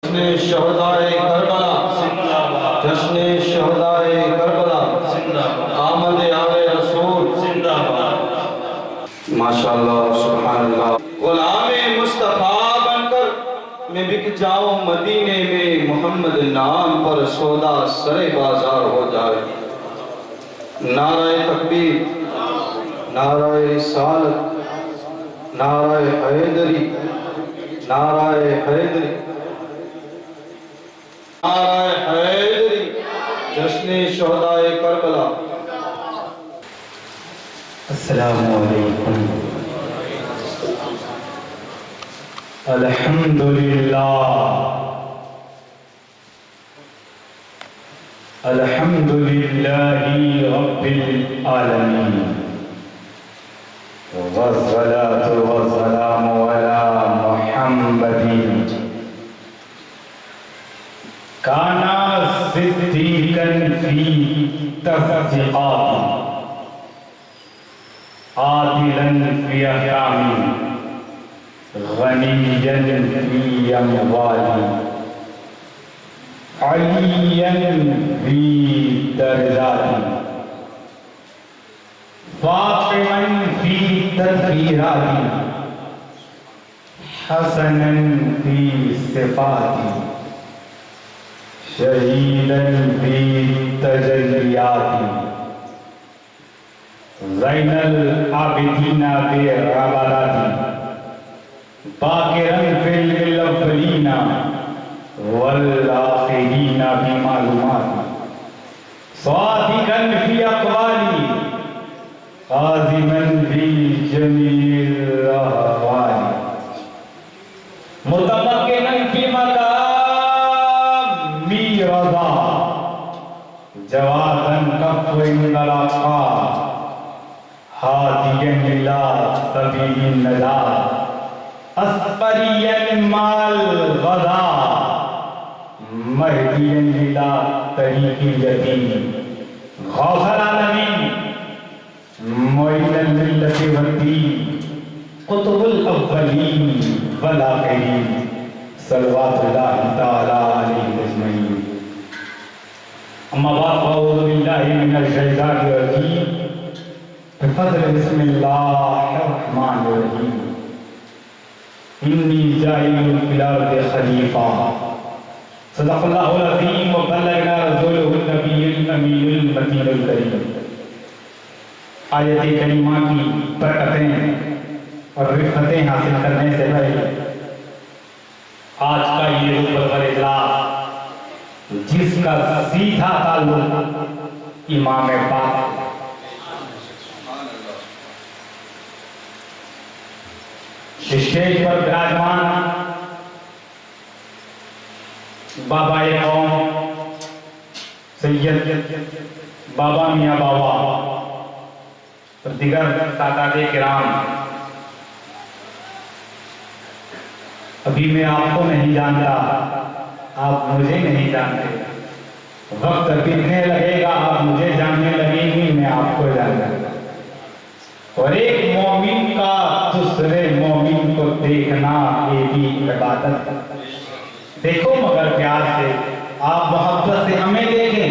जश्न शहदाए करबला जिंदाबाद, जश्न शहदाए करबला जिंदाबाद, आमद आले रसूल जिंदाबाद। माशाअल्लाह सुभानअल्लाह। गुलाम मुस्तफा बनकर मैं बिक जाऊं मदीने में, मोहम्मद नाम पर सौदा सरे बाजार हो जाए। नाराए तकबीर, नाराए रिसालत, नाराए हैदरी, नाराए हैदरी, नाराए हैदरी, जश्न शहदाए करबला। अस्सलामु अलैकुम। अल्हम्दुलिल्लाह, अल्हम्दुलिल्लाहि रब्बिल आलमीन, वस्सलातु वस्सलामु अला मुहम्मदिन काना सिद्दीकन फी तस्दीक़ाति आदिलन फी अहकामी गनियन फी अमवाली अलियन फी दरजाती फातिमन फी तदबीराती हसनन फी सिफाती शहीदन फी तजल्लियाती ज़ैनल आबिदीना बिरबादाती बाकिरन फिल अव्वलीना वल आखिरीना बिमालूमाती सादिकन फी अक़वाली आज़िमन फी जमील अहवाली मुतमक्किनन फी मक़ामी रज़ा जवादन कफ़ इंदल अक़ा हादियन इला सबीलिन नजात अस्परियन माल गदा महदियन इला तरीक़िल यतीम गौसल आलमीन मुइनल मिल्लति वद्दीन कुतुबुल अव्वलीन वल आखिरीन सल्लल्लाहु तआला अलैहि अजमईन। अम्मा बाद फ़अऊज़ु बिल्लाहि मिनश शैतानिर रजीम बिफ़ज़्ल बिस्मिल्लाहिर रहमानिर रहीम। इन्नी जाइलुन फिल अर्दि खलीफा सदक़ल्लाहुल अज़ीम व बल्लगना रसूलुहुन नबियुल अमीनुल मतीनुल करीम। आयत करीमा की बरकतें और रिफ़तें हासिल करने से पहले आज का ये रुकवत इजलास जिसका सीधा ताल्लुक इमाम पाक स्टेज पर विराजमान बाबा कौम सैयद बाबा मियाँ बाबा और दिगर सादाते किराम, अभी मैं आपको नहीं जानता, आप मुझे नहीं जानते। वक्त बीतने लगेगा, आप मुझे जानने लगेंगे, मैं आपको जानूंगा। और एक मोमिन का दूसरे मोमिन को देखना ये भी इबादत है। देखो मगर प्यार से, आप मोहब्बत से हमें देखें,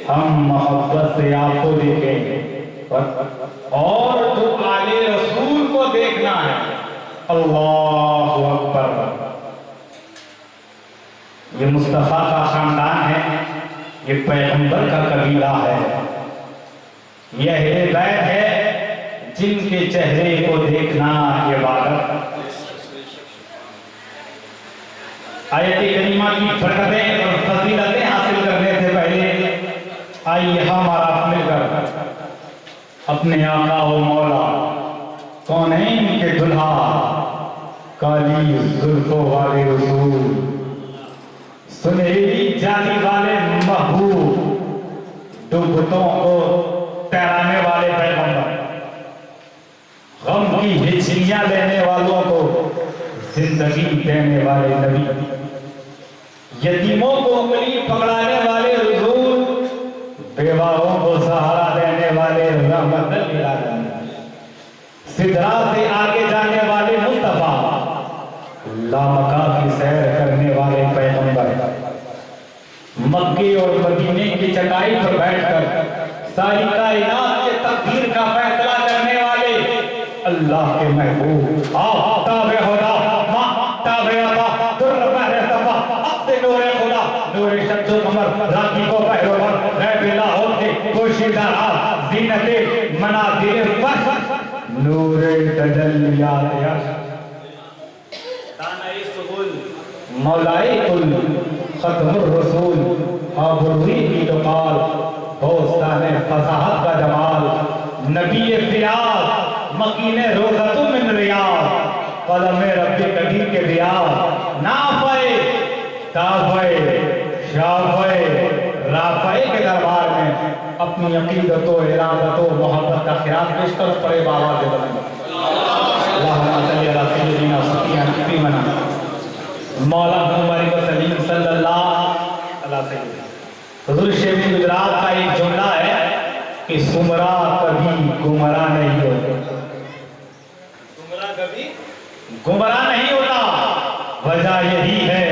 हम मोहब्बत से आपको देखें। और जो आले रसूल को देखना है, अल्लाहु अकबर। ये मुस्तफा का खानदान है, ये पैगंबर का कबीला है, यह अहले बैत है जिनके चेहरे को देखना इबादत। आयत करीमा की बरकतें और फजीलतें हासिल करने से पहले आइए हमारा मिलकर अपने आका व मौला कौनैन के दुल्हा काली जुल्फों वाले रसूल सुनहरी जाली वाले महबूब दुखतों को तैराने वाले पैगंबर गम की हिचकियां लेने वालों को जिंदगी देने वाले नबी यतीमों को उंगली पकड़ाने वाले रसूल बेवाओं को सहारा देने वाले रहमतुल लिल आलमीन सिदरा से आगे जाने वाले मुस्तफा लामका की सैर करने वाले वाले पैगंबर मक्के और मदीने की चटाई पर बैठकर सारी कायनात के तकदीर का फैसला करने वाले अल्लाह के महबूब आफ़ताब खुदा माताब अता दुर्र बहर सफा अब्द नूर खुदा नूर शम्स कमर राकीब बहरोवर गैब लाहौर के पोशीदा राज ज़ीनते मनादिर फर्श नूर तजल्लियात यश तानाई सुबुल मौलाए कुल खत्मुर रसूल आबरूई की दुकाल दोस्ताने फसाहत का जमाल नबी फियाज मकीने रोज़तु मिन रियाद कलम रब्बे कदीर के रियाद नाफ़े ताफ़े शाफ़े राफ़े के दरबार में अपनी अक़ीदतो इरादतो मोहब्बत का ख़िरात पेश कर पड़े बाबा से बने अल्लाहुम्मा सल्ली अला सय्यिदिना सफीना मौला मुबारक सलीम सल्लल्लाहु अलैहि वसल्लम। हुजूर शेख गुजरात का एक जुमला है कि सुमरा कभी गुमराह नहीं होता, सुमरा कभी गुमराह नहीं होता। वजह यही है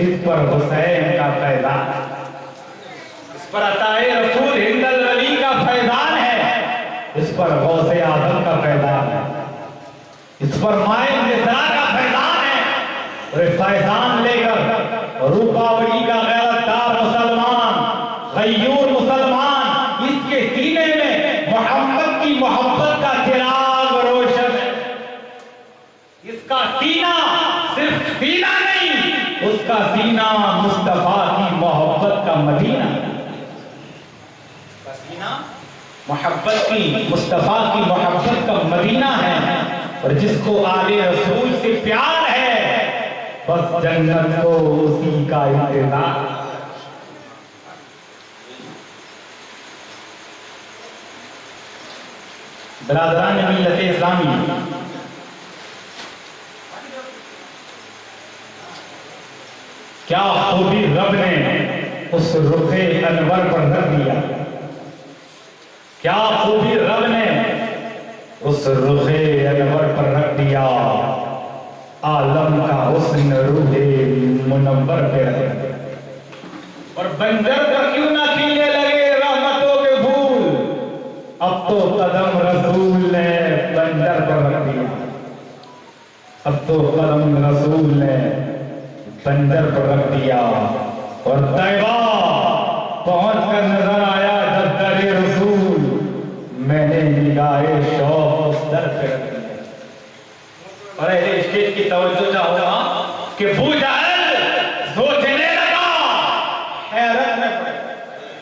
इस पर हुसैन का फैज़ान, इस पर अताए रसूल हिंदल वली का फैज़ान है, इस पर गौसे आज़म का फैज़ान है, इस पर माए निज़रा का फैज़ान है। और फैज़ान लेकर रूपावली का गैरतदार मुसलमान गयूर मुसलमान इसके सीने में मोहम्मद की मोहब्बत का चिराग रोशन है। इसका सीना सिर्फ सीना नहीं, उसका सीना मुस्तफा की मोहब्बत का मदीना, उसका सीना मोहब्बत की मुस्तफा की मोहब्बत का मदीना है। और जिसको आले रसूल से प्यार है बस जन्नत को उसी का इंतजार। बरादरान मिल्लत इस्लामी, क्या खूबी रब ने उस रुखे अनवर पर रख दिया, क्या खूबी रब ने उस रुखे अनवर पर रख दिया। आलम का हुस्न रूहे मुनव्वर पे रहे और बंजर पर क्यों ना खिलने लगे रहमतों के फूल। अब तो कदम रसूल ने बंजर पर रख दिया, अब तो कदम रसूल ने बंजर पर रख दिया। और तैबा पहुंच कर नजर आया जब दरे रसूल, मैंने निगाहे शौक उस दर पे रख दिया। और स्टेज की तवज्जो चाहूंगा कि अबू जहल सोचने लगा, हैरत में पड़ गया।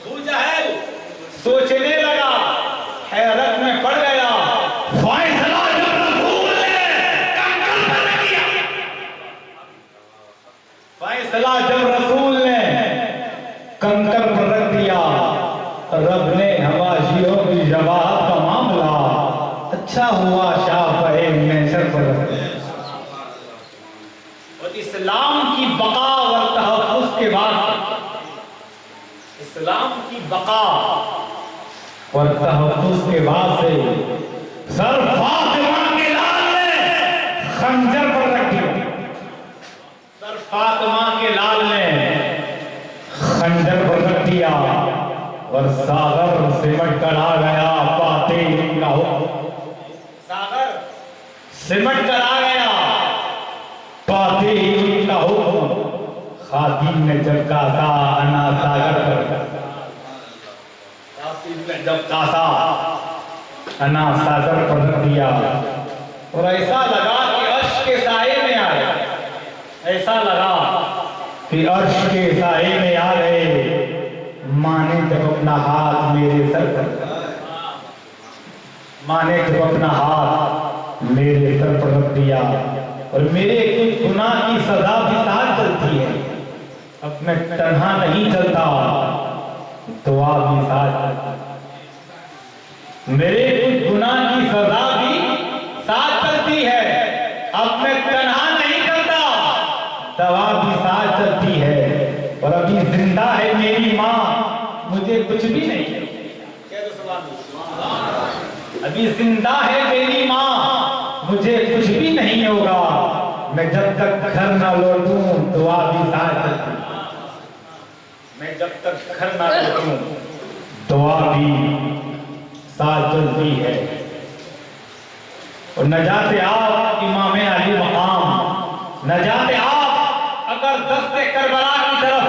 अबू जहल सोचने लगा, हैरत में पड़ गया। फैसला जब रसूल ने कंकर पर रख दिया, फैसला जब रसूल ने कंकर पर रख दिया, रब ने हवाशियों की जवाब का मामला अच्छा हुआ शाफ़े महशर पर रख दिया। और इस्लाम की बका और तहफ़्फ़ुज़ के बाद, इस्लाम की बका और तहफ़्फ़ुज़ के बाद से सर फातिमा के लाल ने खंजर पर रख दिया, सर फातिमा के लाल ने खंजर पर रख दिया। और सागर सिमट कर आ गया पाते का हुक्म, सागर सिमट कर आ गया पाते ही का हुक्म। खातिम ने जब कासा अना सागर पर, खातिम ने जब कासा अना सागर पर रख दिया। और ऐसा लगा कि अर्श के साए में आ गए, ऐसा लगा कि अर्श के साए में आ गए। माने जब अपना हाथ मेरे सर पर, माने जब अपना हाथ मेरे सर पर रख दिया। और मेरे कुछ गुनाह की सजा भी साथ चलती है, अब मैं तन्हा नहीं चलता, दुआ भी साथ चलती। मेरे कुछ गुनाह की सजा भी साथ चलती है, अब मैं तन्हा नहीं चलता, दवा भी साथ चलती है। और अभी जिंदा है मेरी माँ, मुझे कुछ भी नहीं है, अभी जिंदा है मेरी माँ, मुझे कुछ भी नहीं होगा। मैं जब तक घर ना लौटूं दुआ भी साथ चलती, मैं जब तक घर ना लौटूं दुआ भी साथ चलती है। और न जाते आप इमाम अली मकाम, न जाते आप अगर दस्ते करबला की तरफ,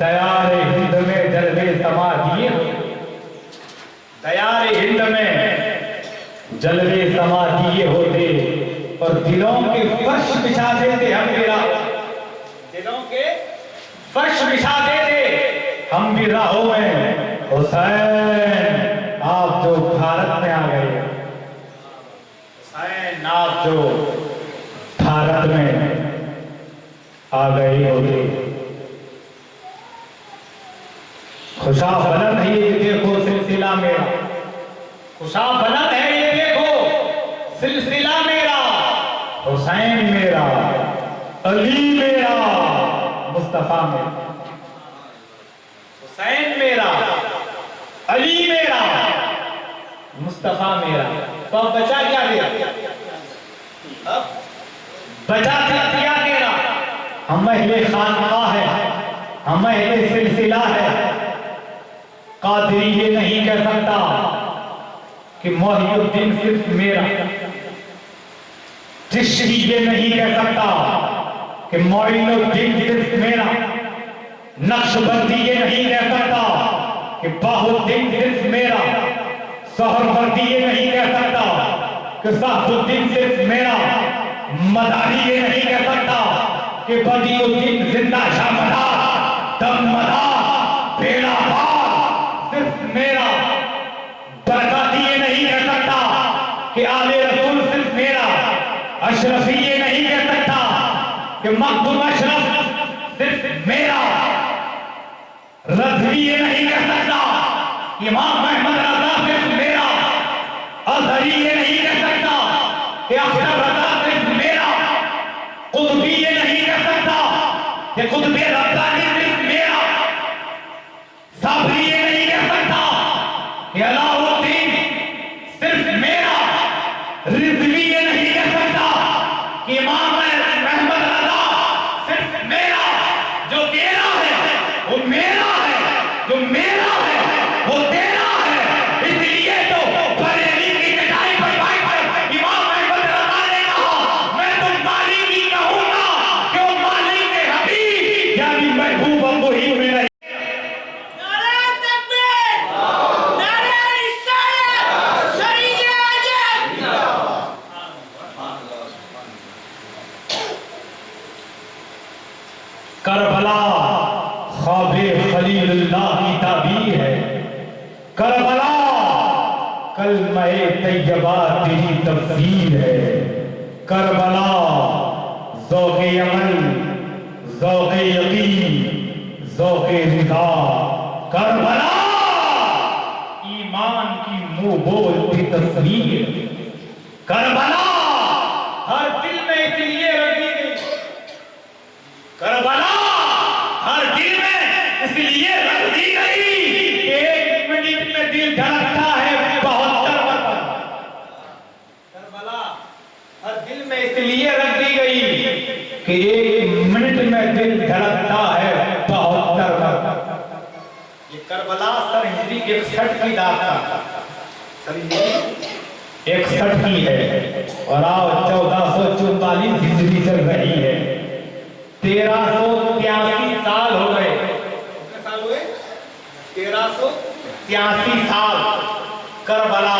दयारे हिंद में जलवे समा दिए हो, दयारे हिंद में जलवे समा दिए होते और दिलों के फर्श बिछा देते हम भी राह, दिलों के फर्श बिछा देते हम भी राहों में। हुसैन आप जो भारत में आ गए, हुसैन आप जो भारत में आ गए होते। खुशा बुलंद है ये देखो सिलसिला मेरा, खुशा बुलंद है ये देखो सिलसिला मेरा, हुसैन मेरा, अली मेरा, मुस्तफा मेरा, हुसैन मेरा, अली मेरा, मुस्तफा मेरा। तो अब बचा क्या दिया, अब बचा क्या तेरा, हम अहले खानकाह है, हम अहले सिलसिला है। कादरी ये नहीं कह सकता कि मोहिउद्दीन सिर्फ मेरा, चिश्ती ये नहीं कह सकता कि मोइनुद्दीन सिर्फ मेरा, नक्शबंदी ये नहीं कह सकता कि बाहुद्दीन सिर्फ मेरा, सोहरवर्दी ये नहीं कह सकता कि साहुद्दीन सिर्फ मेरा, मदारी ये नहीं कह सकता कि बदियुद्दीन जिंदा शामदा दमदा बेड़ा सिर्फ मेरा, बरकाती ये नहीं कह सकता कि आले रसूल सिर्फ मेरा, अशरफी ये नहीं कह सकता कि मखदूम अशरफ सिर्फ मेरा, रज़वी ये नहीं कह सकता इमाम अहमद रजा सिर्फ मेरा, अज़हरी ये नहीं कह सकता कि अख्तर रजा सिर्फ मेरा, कुतुबी ये नहीं कह सकता कि कुतुबे रब्बानी सिर्फ मेरा, साबरी ये नहीं कह सकता कि अलाउद्दीन सिर्फ मेरा, रिज़वी ये नहीं कह सकता कि इमाम अहमद रजा सिर्फ मेरा। जो तेरा है वो मेरा है, जो मेरा है वो तेरा है। इसलिए तो बरेली की कटाई पर बैठकर इमाम अहमद रजा ने कहा मैं तो मालिक ही कहूंगा कि वो मालिक के हबीब यानी महबूब अबू ही में नहीं। करबला ख्वाबे खलीलुल्लाह की ताबीर है, करबला कलमे तैयबा तेरी तफसीर है, करबला ज़ौक़े अमल, ज़ौक़े यकीन, ज़ौक़े रिज़ा, करबला ईमान की मुंह बोलती तस्वीर, करबला हर दिल में इसलिए रख दी गई, करबला हर दिल में इसलिए रख दी गई, एक मिनट में दिल धड़कता है 72 बार। करबला हर दिल में इसलिए रख दी गई कि एक मिनट में दिल धड़कता है 72 बार। ये करबला सन हिजरी 61 की दास्तान, सन हिजरी 61 की है और आज 1444 हिजरी चल रही है। 1383 साल हो गए, कितने साल हुए? 1383 साल करबला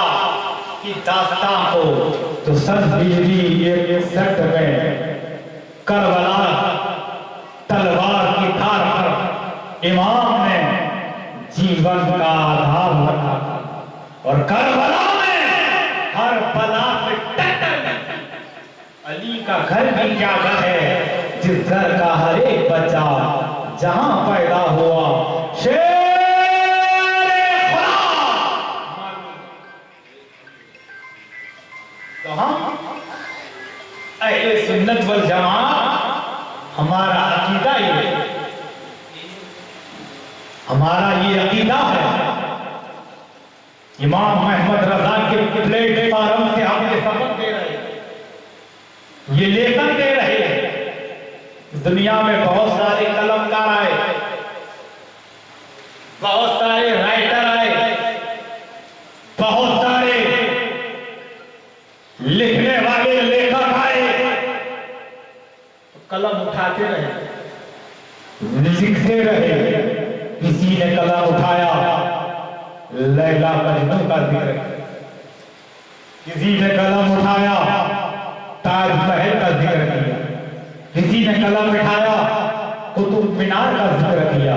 की दास्तान को। तो सन हिजरी 61 में करबला तलवार की धार पर इमाम ने जीवन का आधार रखा और करबला में हर बला से टक्कर। अली का घर भी क्या घर है जिस घर का हर एक बच्चा जहां पैदा हुआ शेर खुदा। तो हम अहले सुन्नत वल जमात, हमारा अकीदा ये, हमारा ये अकीदा है। इमाम अहमद रजा के प्लेटफार्म से हमने सबक दे रहे हैं। ये लेखन दे रहे हैं। दुनिया में बहुत सारे कलमकार आए, बहुत सारे राइटर आए, बहुत सारे लिखने वाले लेखक आए, तो कलम उठाते रहे, लिखते रहे। किसी ने कलम उठाया लैला मजनू का जिक्र, किसी ने कलम उठाया ताजमहल का जिक्र किया, किसी ने कलम उठाया कुतुब मीनार का जिक्र किया,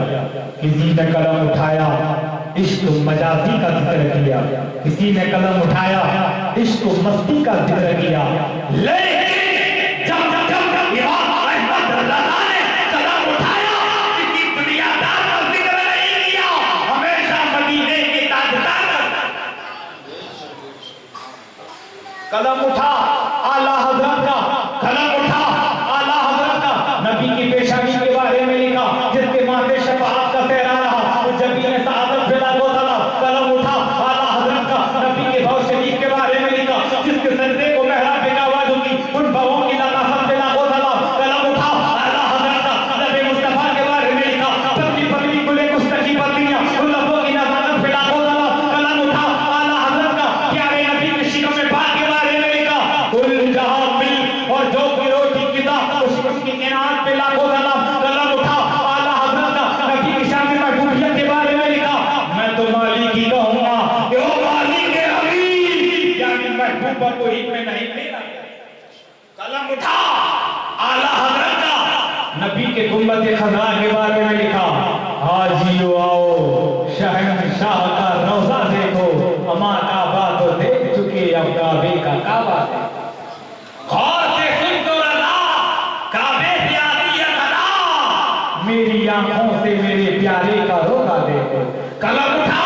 किसी ने कलम उठाया इश्क मजाजी का जिक्र किया, किसी ने कलम उठाया इश्क मस्ती का जिक्र किया। लेकिन जब इमाम अहमद रज़ा ने कलम उठाया, किसी दुनियादार का जिक्र नहीं किया, हमेशा मदीने के ताजदार कलम उठा आला हज़रत का, कलम उठा आला हज़रत का, नबी की पेशानी के बारे में लिखा, जिसके माथे शफाअत का सेहरा रहा, वो जबीन सआदत फिदा को तला। कलम उठा आला हज़रत का, नबी के भव शरीफ के बारे में लिखा, जिसके सजदे को महराब पे आवाज होगी, उन भवों की लताफत फिदा को तला। कलम उठा आला हज़रत का, नबी मुस्तफा के बारे में लिखा, पतली पतली गुले मुस्तकी पत्तियां, उन लबों की नज़ाकत फिदा को तला। कलम उठा आला हज़रत का, प्यारे नबी के शिकम में बात के बारे में लिखा, कुल जहां मिल और जो की रोटी किदा उसकी किनात पे लाखों सलाम। कलम उठा आला हज़रत का, नबी की शान में महबूबियत के बारे में लिखा, मैं तो मालिक ही कहूंगा कि ओ मालिक के हबीब, यानी महबूबा को ही में नहीं लेना। कलम उठा आला हज़रत का, नबी के गुंबद खज़रा के बारे में लिखा, हाजियो आओ शहंशाह का रोजा देखो, अमा काबा तो देख चुके अब काबे का काबा देखो। गौर से सुन तो रज़ा, काबे से आती है सदा, मेरी आंखों से मेरे प्यारे का रोजा देखो। कलम उठा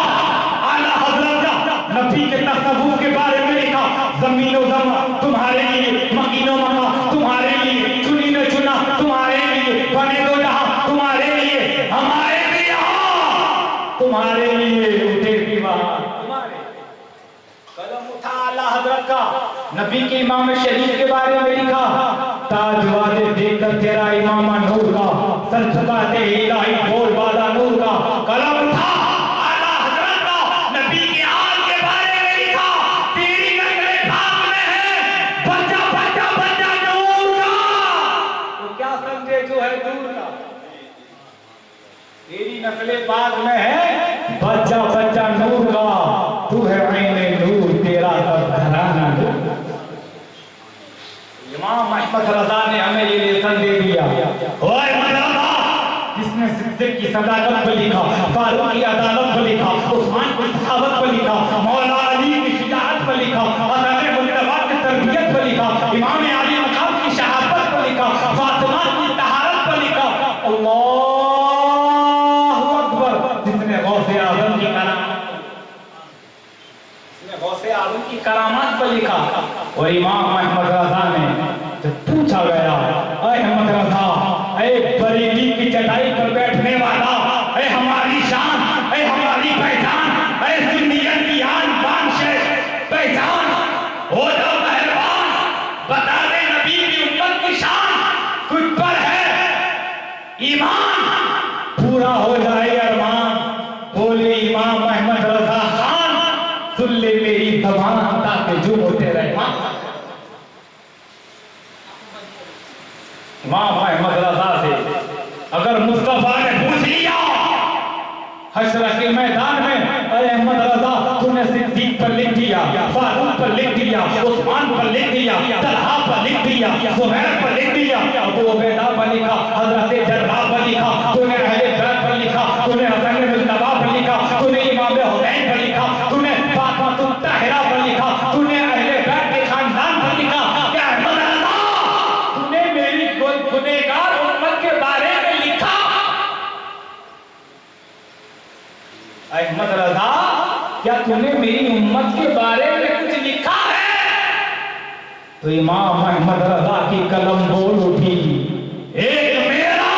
आला हज़रत का, नबी के तसव्वुफ के बारे में लिखा, ज़मीनो ज़मा तुम्हारे लिए, मकीनो मका तुम्हारे लिए, चुनी ने चुना तुम्हारे लिए, बने दो जहां तुम्हारे लिए, हमारे भी यहाँ तुम्हारे लिए, उठे भी वहां तुम्हारे। कलम उठा आला हज़रत का, नबी के इमाम शरीफ के बारे में लिखा, ताज वादे देखकर तेरा इमामा नूर का, सर झुकाते इलाही बोल वाला नूर का। कलम उठा आला हज़रत का, नबी के आल के बारे में लिखा, तेरी नस्लें भाग में है, बच्चा बच्चा बच्चा नूर का। तो क्या समझे जो है दूर का, तेरी नस्लें भाग में है, बच्चा बच्चा नूर का, तू है ऐने नूर, तेरा सब घराना नूर। इमाम अहमद रज़ा ने हमें ये लेसन दे दिया, ओए मदरसा, जिसने सिद्दीक़ की सदाकत पर लिखा, फारूक की अदालत पर लिखा, उस्मान की सहाबत पर लिखा, मौला अली की शिजाअत पर लिखा, हज़रत मुस्तफा की तरबियत पर लिखा, इमाम अली मकाम की शहादत पर लिखा, फातिमा की तहारत पर लिखा, अल्लाहु अकबर, जिसने गौसे आज़म की आज़म की करामात पर लिखा। और इमाम अहमद रज़ा ने जब पूछा गया, अहमद रज़ा, ऐ बरेली की चटाई पर बैठने वाला, ऐ हमारी शान, ऐ हमारी पहचान, ऐ सुन्नियत की आन बान से पहचान, हो जाओ मेहरबान, बता दे नबी की उम्मत की शान तुझ पर है, ईमान पूरा हो जाए अरमान। बोले इमाम अहमद रज़ा खान, सुन ले मेरी ज़बान ताकि जो होते रहे। इमाम अहमद रज़ा से अगर मुस्तफा ने पूछ लिया हश्र के मैदान में, अरे अहमद रज़ा तूने सिद्दीक़ पर लिख दिया, फारूक पर लिख दिया, उस्मान पर लिख दिया, तलहा पर लिख दिया, ज़ुबैर पर लिख दिया, अबू उबैदा पर लिखा, हज़रत जर्राह पर लिखा, तूने अहले बैत पर लिखा, तूने हसन मुज्तबा पर लिखा, तूने इमाम हुसैन पर लिखा, तूने फातिमा ताहिरा पर लिखा, तूने अहले बैत के खानदान पर लिखा। क्या अहमद रज़ा तूने मेरी कोई गुनहगार उम्मत के बारे में लिखा? अहमद रज़ा क्या तूने मेरी उम्मत के बारे में कुछ लिखा है? तो इमाम अहमद रज़ा की कलम बोल उठी, एक मेरा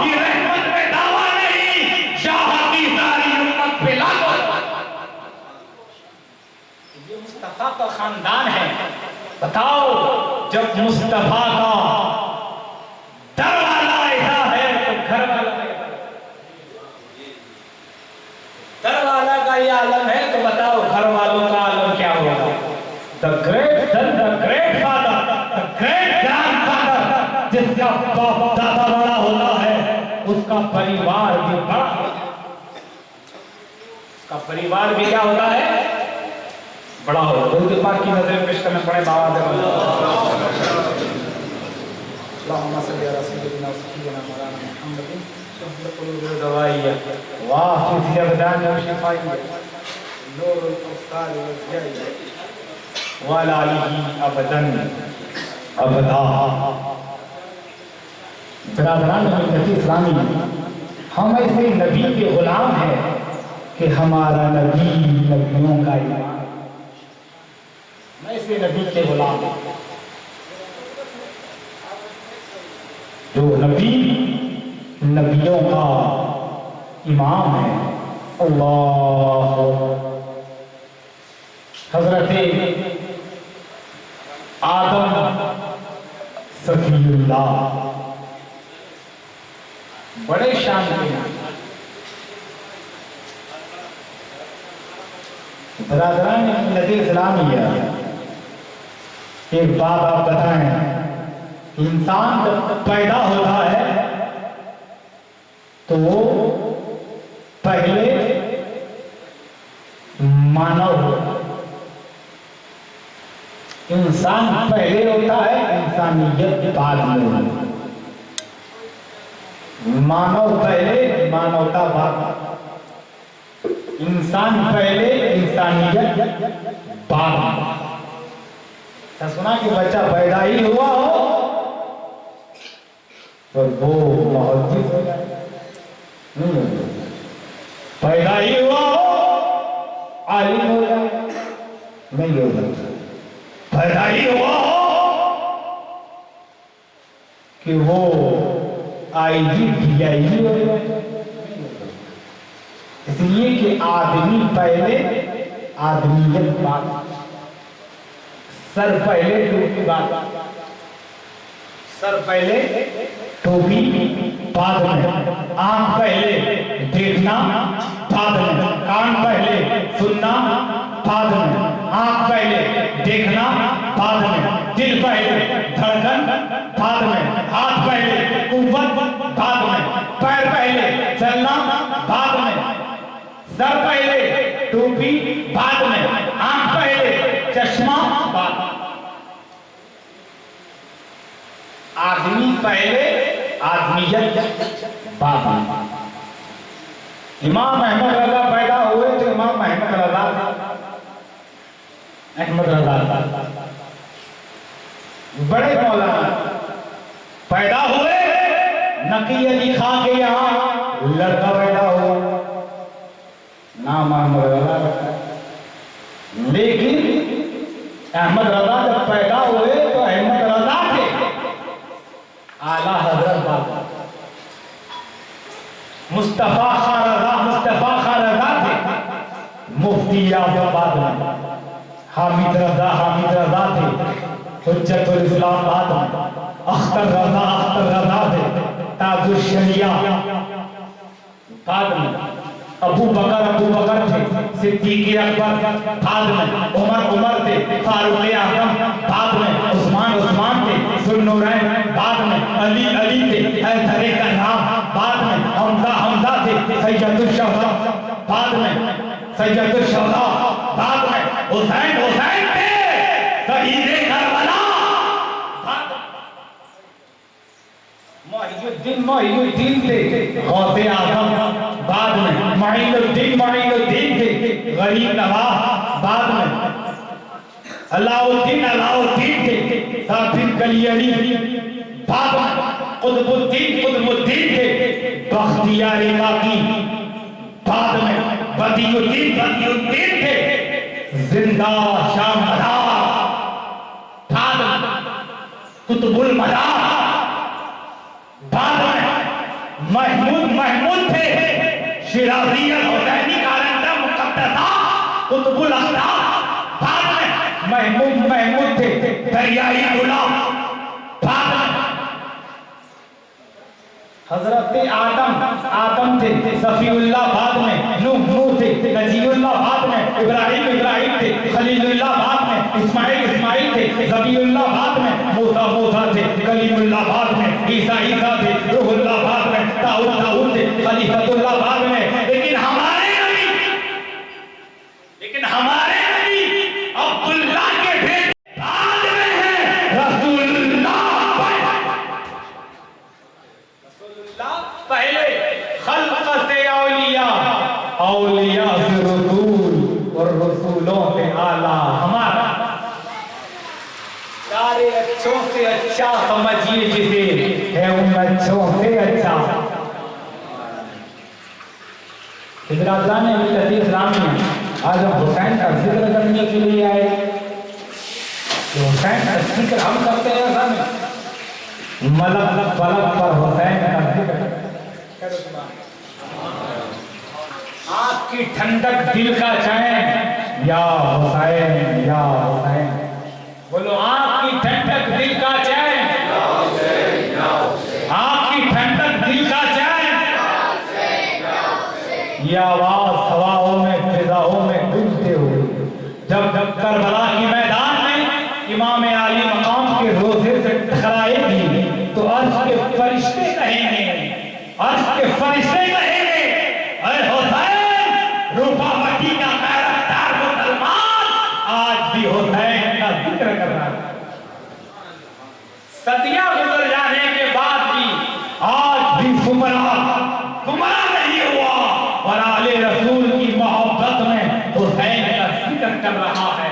ये रहमत पे दावा नहीं, शाह की सारी उम्मत पे लागू। ये मुस्तफा का खानदान है। बताओ जब जब मुस्तफा का दर वाला ऐसा है तो घर वाला दर वाला का ये आलम है तो बताओ घर वालों का आलम क्या होगा। The great sun, the great father, the great grandfather, जिसका बाप दादा बड़ा होता है उसका परिवार भी बड़ा होता है। उसका परिवार भी क्या होता है? बड़ा होता है। उनके पास की नजर पेश करने पड़े बाबा इस्लामी हम ऐसे नबी के गुलाम हैं कि हमारा नबी नबियों का इमाम। मैं ऐसे नबी के गुलाम जो नबी नबियों का इमाम है। अल्लाह हजरत आदम सफीउल्लाह बड़े शान के बरादरान नबी इस्लामिया। एक बात आप बताएं, इंसान जब पैदा होता है तो वो पहले मानव होता है। इंसान पहले होता है, इंसानियत बाद में होती है। मानव पहले, मानवता बाद। इंसान पहले, इंसानियत बाद में। सुना कि बच्चा पैदा ही हुआ हो और वो मुहद्दिस हो जाए, नहीं होता। पैदा ही हुआ हो आलिम हो जाए, नहीं हो सकता। पैदा ही हुआ हो कि वो आईजी डीआईजी हो जाए, इसलिए कि आदमी पहले, आदमियत बाद। सर पहले, टोपी बाद। सर पहले, टोपी बाद में। आंख पहले, देखना बाद में। कान पहले, सुनना बाद में। आंख पहले, देखना बाद में। दिल पहले, धड़कन बाद में। हाथ पहले, कुव्वत बाद में। पैर पहले, चलना बाद में। सर पहले, टोपी बाद में। आंख पहले, चश्मा बाद। आदमी पहले, आदमियत बाद। इमाम अहमद रजा पैदा हुए तो इमाम अहमद रजा बड़े मौलाना पैदा हुए। नकी अली खां के यहाँ लड़का पैदा हुआ, नाम अहमद रजा रखा। लेकिन अहमद रजा जब पैदा हुए तो अहमद रजा थे, आला हजरत बाबा मुस्तफा खां रजा, मुस्तफा खां रजा थे। मुफ्ती आजमाबाद में हामिद रजा थे। हुज्जतुल इस्लाम बाद में अख्तर रजा थे। ताजुल शरिया बाद में। अबू बकर थे। सिद्दीक अकबर बाद में। उमर थे। फारूक आजम बाद में। उस्मान थे। जुन्नूरैन बाद में। अली थे। हैदर करराम बाद में। हमजा थे। सैयदुल शहदा बाद में। सैयदुल शहदा बाद में। हुसैन थे। शहीदे करबला मोहिउद्दीन थे। गौसे आजम बाद में। मोइनुद्दीन थे। गरीब नवाब बाद में। अलाउद्दीन थे। साफिर कलियरी बाद में। कुतुबुद्दीन थे। बख्तियार काकी बाद में। बदियुद्दीन थे। जिंदा शाह मदार बाद में। कुतुबुल मदार बाद में। महमूद थे। शिराज़ी हुसैनी कारंदा मुक़द्दसा कुतुबुल अख्तार बाद में। महमूद थे। दरियाई गुलाम हजरत आदम थे, सफीउल्लाह बाद में, नूह थे, नजीउल्लाह बाद में, इब्राहिम थे, खलीलुल्लाह बाद में, इस्माइल थे, ज़बीउल्लाह बाद में, मूसा थे, कलीमुल्लाह बाद में, ईसा थे, रूहुल्लाह बाद में, दाऊद थे, खलीफतुल्लाह बाद में। लेकिन हमारे नबी अब्दुल्लाह के बेटे बाद में हैं, रसूलुल्लाह पहले खल्क से औलिया से रसूल और रसूलों से आला। हमारा सारे अच्छों से अच्छा समझिए जिसे है उन अच्छों से अच्छा। इब्राहिम ने मिल्लत इस्लामी आज हम हुसैन का जिक्र करने के लिए आए। तो हुसैन का जिक्र हम करते हैं सब मलक फलक पर हुसैन का जिक्र। आँख की ठंडक दिल का चैन या हुसैन या हुसैन। बोलो आँख की ठंडक दिल का चैन, आँख की ठंडक दिल का चैन। ये आवाज हवाओं में फिजाओं में गूंजते हुए जब करबला की मैदान में इमाम आली मकाम के रोज़े से टकराएगी तो अर्श के फरिश्ते कहेंगे, अर्श के फरिश्ते कहेंगे, अरे हुसैन रूपावती का पैरदार मुसलमान आज भी हुसैन का जिक्र कर रहा है। सदियां गुजर जाने के बाद भी आज भी गुमराह नहीं हुआ और आले रसूल की मोहब्बत में हुसैन का जिक्र कर रहा है।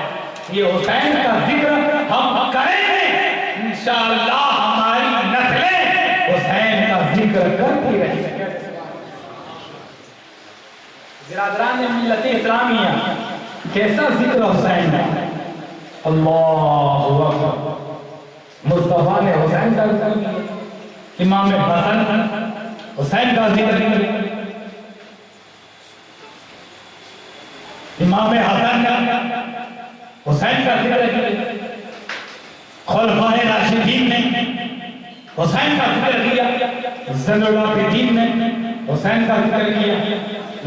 ये हुसैन का जिक्र हम करेंगे इंशाअल्लाह, हमारी नस्लें हुसैन का जिक्र करती रहेंगी। बिरादरान मिल्लत इस्लामिया कैसा जिक्र हुसैन का, अल्लाहु अकबर। मुस्तफा ने हुसैन का जिक्र किया, इमाम हसन हुसैन का जिक्र किया, इमाम हसन हुसैन का जिक्र किया, खुलफाए राशिदीन ने हुसैन का जिक्र किया, ज़ैनुल आबिदीन ने हुसैन का जिक्र किया,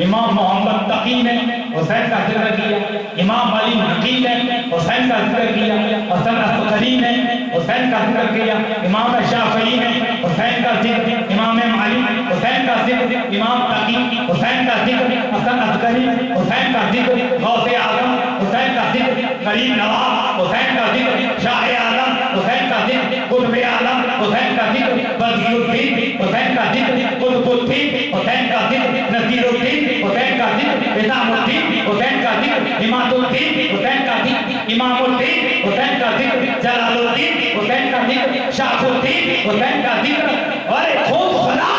इमाम मोहम्मद तकी ने हुसैन का जिक्र किया, इमाम अली नकी ने हुसैन का जिक्र किया, हसन अस्करी ने हुसैन का जिक्र किया, इमाम शाफई ने हुसैन का जिक्र, इमाम मालिक हुसैन का जिक्र, इमाम तकी हुसैन का जिक्र, हसन अस्करी हुसैन का जिक्र, गौसे आजम हुसैन का जिक्र, करीम नवाब हुसैन का जिक्र, शाह आलम हुसैन का जिक्र, कुतुब आलम हुसैन का जिक्र, बदरुद्दीन हुसैन का जिक्र, कुतुबुद्दीन हुसैन का जिक्र, नसीरुद्दीन हुसैन का जिक्र, निजामुद्दीन हुसैन का जिक्र, इमादुद्दीन हुसैन का जिक्र, इमामुद्दीन हुसैन का जिक्र, जलालुद्दीन हुसैन का जिक्र, शाहुद्दीन हुसैन का जिक्र। अरे खूब खुदा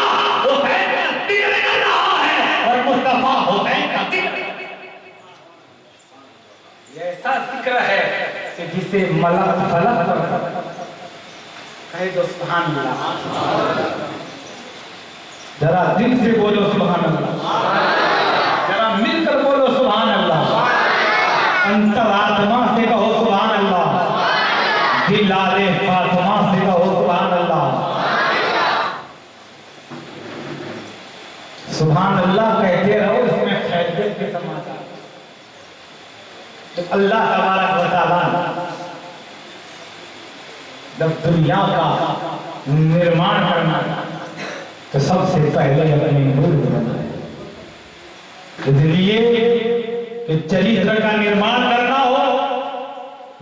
हुसैन का जिक्र कर रहा है और मुस्तफा हुसैन का जिक्र। ऐसा जिक्र है कि जिसे मलक फलक कहे तो सुभान अल्लाह। जरा दिल से बोलो सुभान अल्लाह, जरा मिलकर बोलो सुभान अल्लाह, अंतरात्मा से कहो सुभान अल्लाह, दिलाले फातिमा से कहो सुभान अल्लाह। सुभान अल्लाह कहते रहो, इसमें खैरियत के समाचार। तो अल्लाह तबारक व तआला जब दुनिया का निर्माण करना तो सबसे पहले अपने मुल्क बनाए। इसलिए कि चरित्र का निर्माण करना हो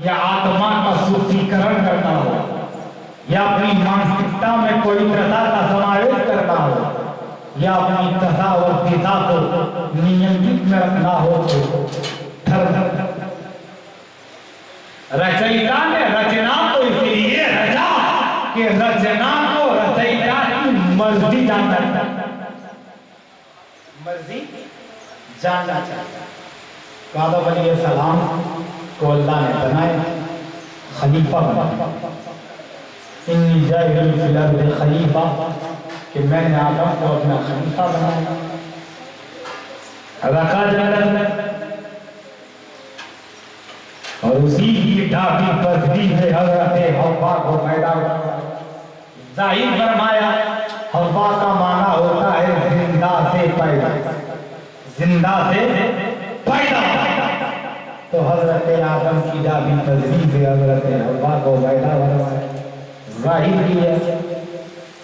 या आत्मा का शुद्धिकरण करना हो या अपनी मानसिकता में पवित्रता का समावेश करना हो या अपनी दशा और दिशा को नियंत्रित में रखना हो तो रचयिता ने रचना को इसलिए रचा कि रचना को रचयिता की मर्जी जानना चाहता, मर्जी जानना चाहता। आदम अलैहिस्सलाम को अल्लाह ने बनाया, खलीफा बनाया। इन्नी जाइलुन फिल अर्दि खलीफा, कि मैंने आदम को अपना खलीफा बनाया, रखा जन्नत में और उसी की ढाबी बदली में हज़रत हव्वा को पैदा जाहिर फरमाया। हवा का माना होता है जिंदा से पैदा, जिंदा से पैदा। तो हजरत आदम की जाबी तजवीज़ से हजरत हवा को पैदा बनवाया, जाहिर की है।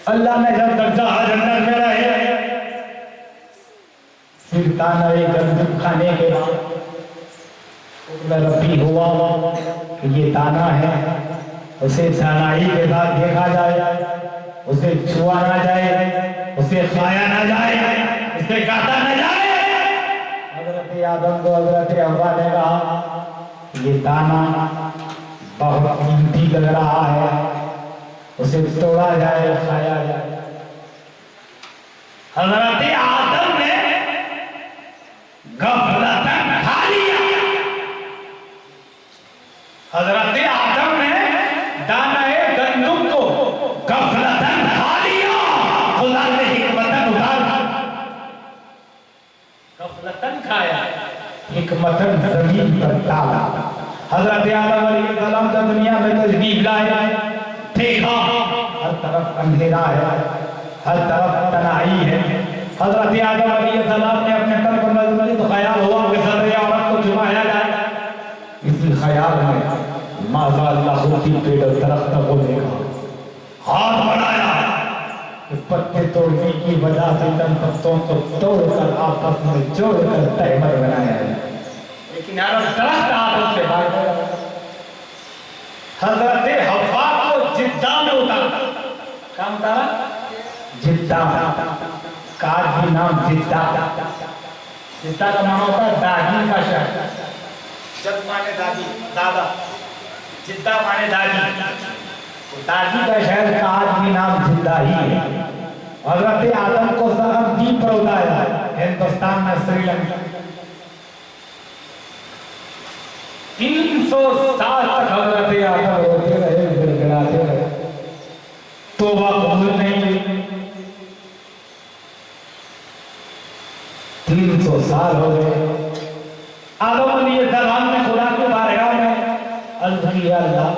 अल्लाह ने जब दर्जा जन्नत में रहे, फिर ताना गंदम खाने के बाद रबी हुआ कि ये दाना है, उसे दानाई के साथ देखा जाए, उसे छुआ ना जाए, उसे खाया ना जाए, उसे काटा ना जाए। हजरत आदम को हजरत हव्वा ने कहा ये दाना बहुत कीमती लग रहा है, उसे तोड़ा जाए, खाया जाए। हजरत आदम ने गफलतन खा लिया। हजरत आदम ने दाना गंदुम को गफलतन खा लिया। खुदा ने हिकमतन उतार गफलतन खाया, हिकमतन जमीन पर डाला। हजरत आदम अलैहिस्सलाम जब दुनिया में तजदीद लाए, देखा हर तरफ अंधेरा है, हर तरफ तनाई है। हजरत आदम अलैहिस्सलाम ने अपने तन पर नजर की तो ख्याल हुआ कि सर औरत को छुपाया जाए। इसी ख्याल में माज़ाअल्लाह होती पेड़ और दरख्त को देखा, हाथ बढ़ाया, पत्ते तोड़ने की वजह से तन पत्तों को तोड़कर आपस में जोड़कर तहमर बनाया है, लेकिन यार दरख्त आपस से भाग गया। हजरत हव्वा को जिद्दा में उतारा, क्या उतारा? जिद्दा। कार भी नाम जिद्दा। जिद्दा का नाम होता है दादी का शहर। जद माने दादी, दादा, जिद्दा माने दादी। दादी का शहर का आज भी नाम जिद्दा ही है। हजरत आदम को सरम द्वीप पर उतारा, हिंदुस्तान में श्रीलंका। 300 साल तक हजरत आदम रोते रहे, गिड़गिड़ाते रहे, तौबा कबूल नहीं हुई। 300 साल हो गए। आदम अलैहिस्सलाम ने खुदा की बारगाह में अर्ज़ किया, अल्लाह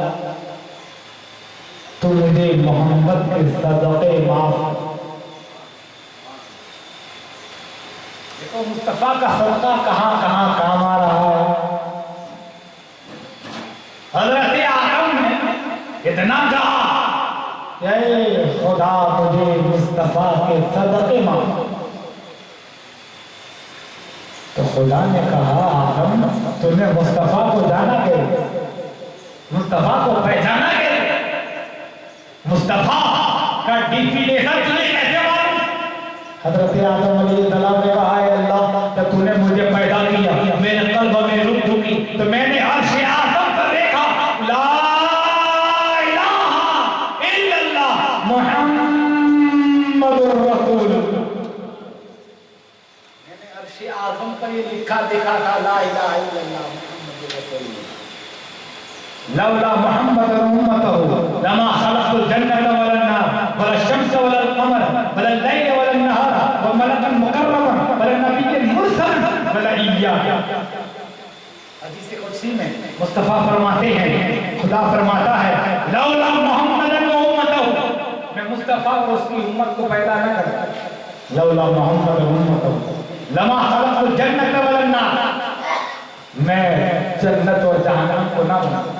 तू मुझे मोहम्मद के सदक़े माफ। देखो मुस्तफा का सदका कहाँ कहाँ काम आ रहा है। हजरत आदम ने इतना कहा, ये खुदा मुझे मुस्तफा के सदक़े माफ। तो खुदा ने कहा, आदम तुमने मुस्तफा को जाना कैसे, मुस्तफा को पहचाना कैसे, मुस्तफा का डिफिनेशन तुझे कैसे मालूम? हजरत आदम अलैहिस्सलाम ने कहा, अल्लाह तो तूने मुझे पैदा किया, मेरे कल्ब में रूह ढूंढी तो मैंने अर्श आज़म पर देखा, ला इलाहा इल्लल्लाह मुहम्मदुर रसूलुल्लाह। आज़म पर ये लिखा देखा था, ला इलाहा इल्लल्लाह मुहम्मदुर रसूलुल्लाह। लौला मुहम्मद उम्मतहु लमा खलक़तुल जन्नत वल नार वल शम्स वल क़मर वल लैल वल नहार व मलकन मुकर्रमन वल नबिय्यन मुरसल वल इय्या। हदीस कुदसी में मुस्तफा फरमाते हैं, खुदा फरमाता है, लौला मुहम्मदन व उम्मतहु, मैं मुस्तफा और उसकी उम्मत को पैदा न करता, लौला मुहम्मद उम्मतहु लमा खलक़तुल जन्नत वल नार, मैं जन्नत और जहन्नम को ना बनाता,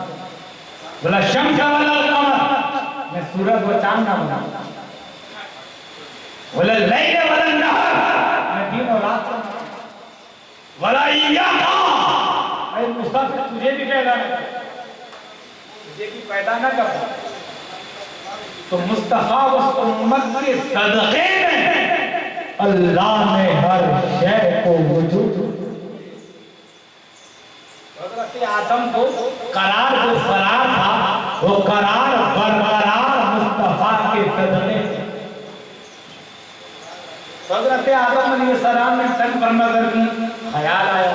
वला शम्स वला क़मर, मैं सूरज व चांद ना बनाता, वला लैल वला नहार, मैं दिन और रात को ना, वला इय्याका, मैं मुस्तफा तुझे भी पैदा न करता, तुझे भी पैदा न करता। तो मुस्तफा उस उम्मत के सदक़े में अल्लाह ने हर शय को वजूद। हज़रत आदम को करार जो फरार था, वो करार बरकरार मुस्तफा के सदक़े। हज़रत आदम अलैहिस्सलाम ने तन पर नजर की, ख्याल आया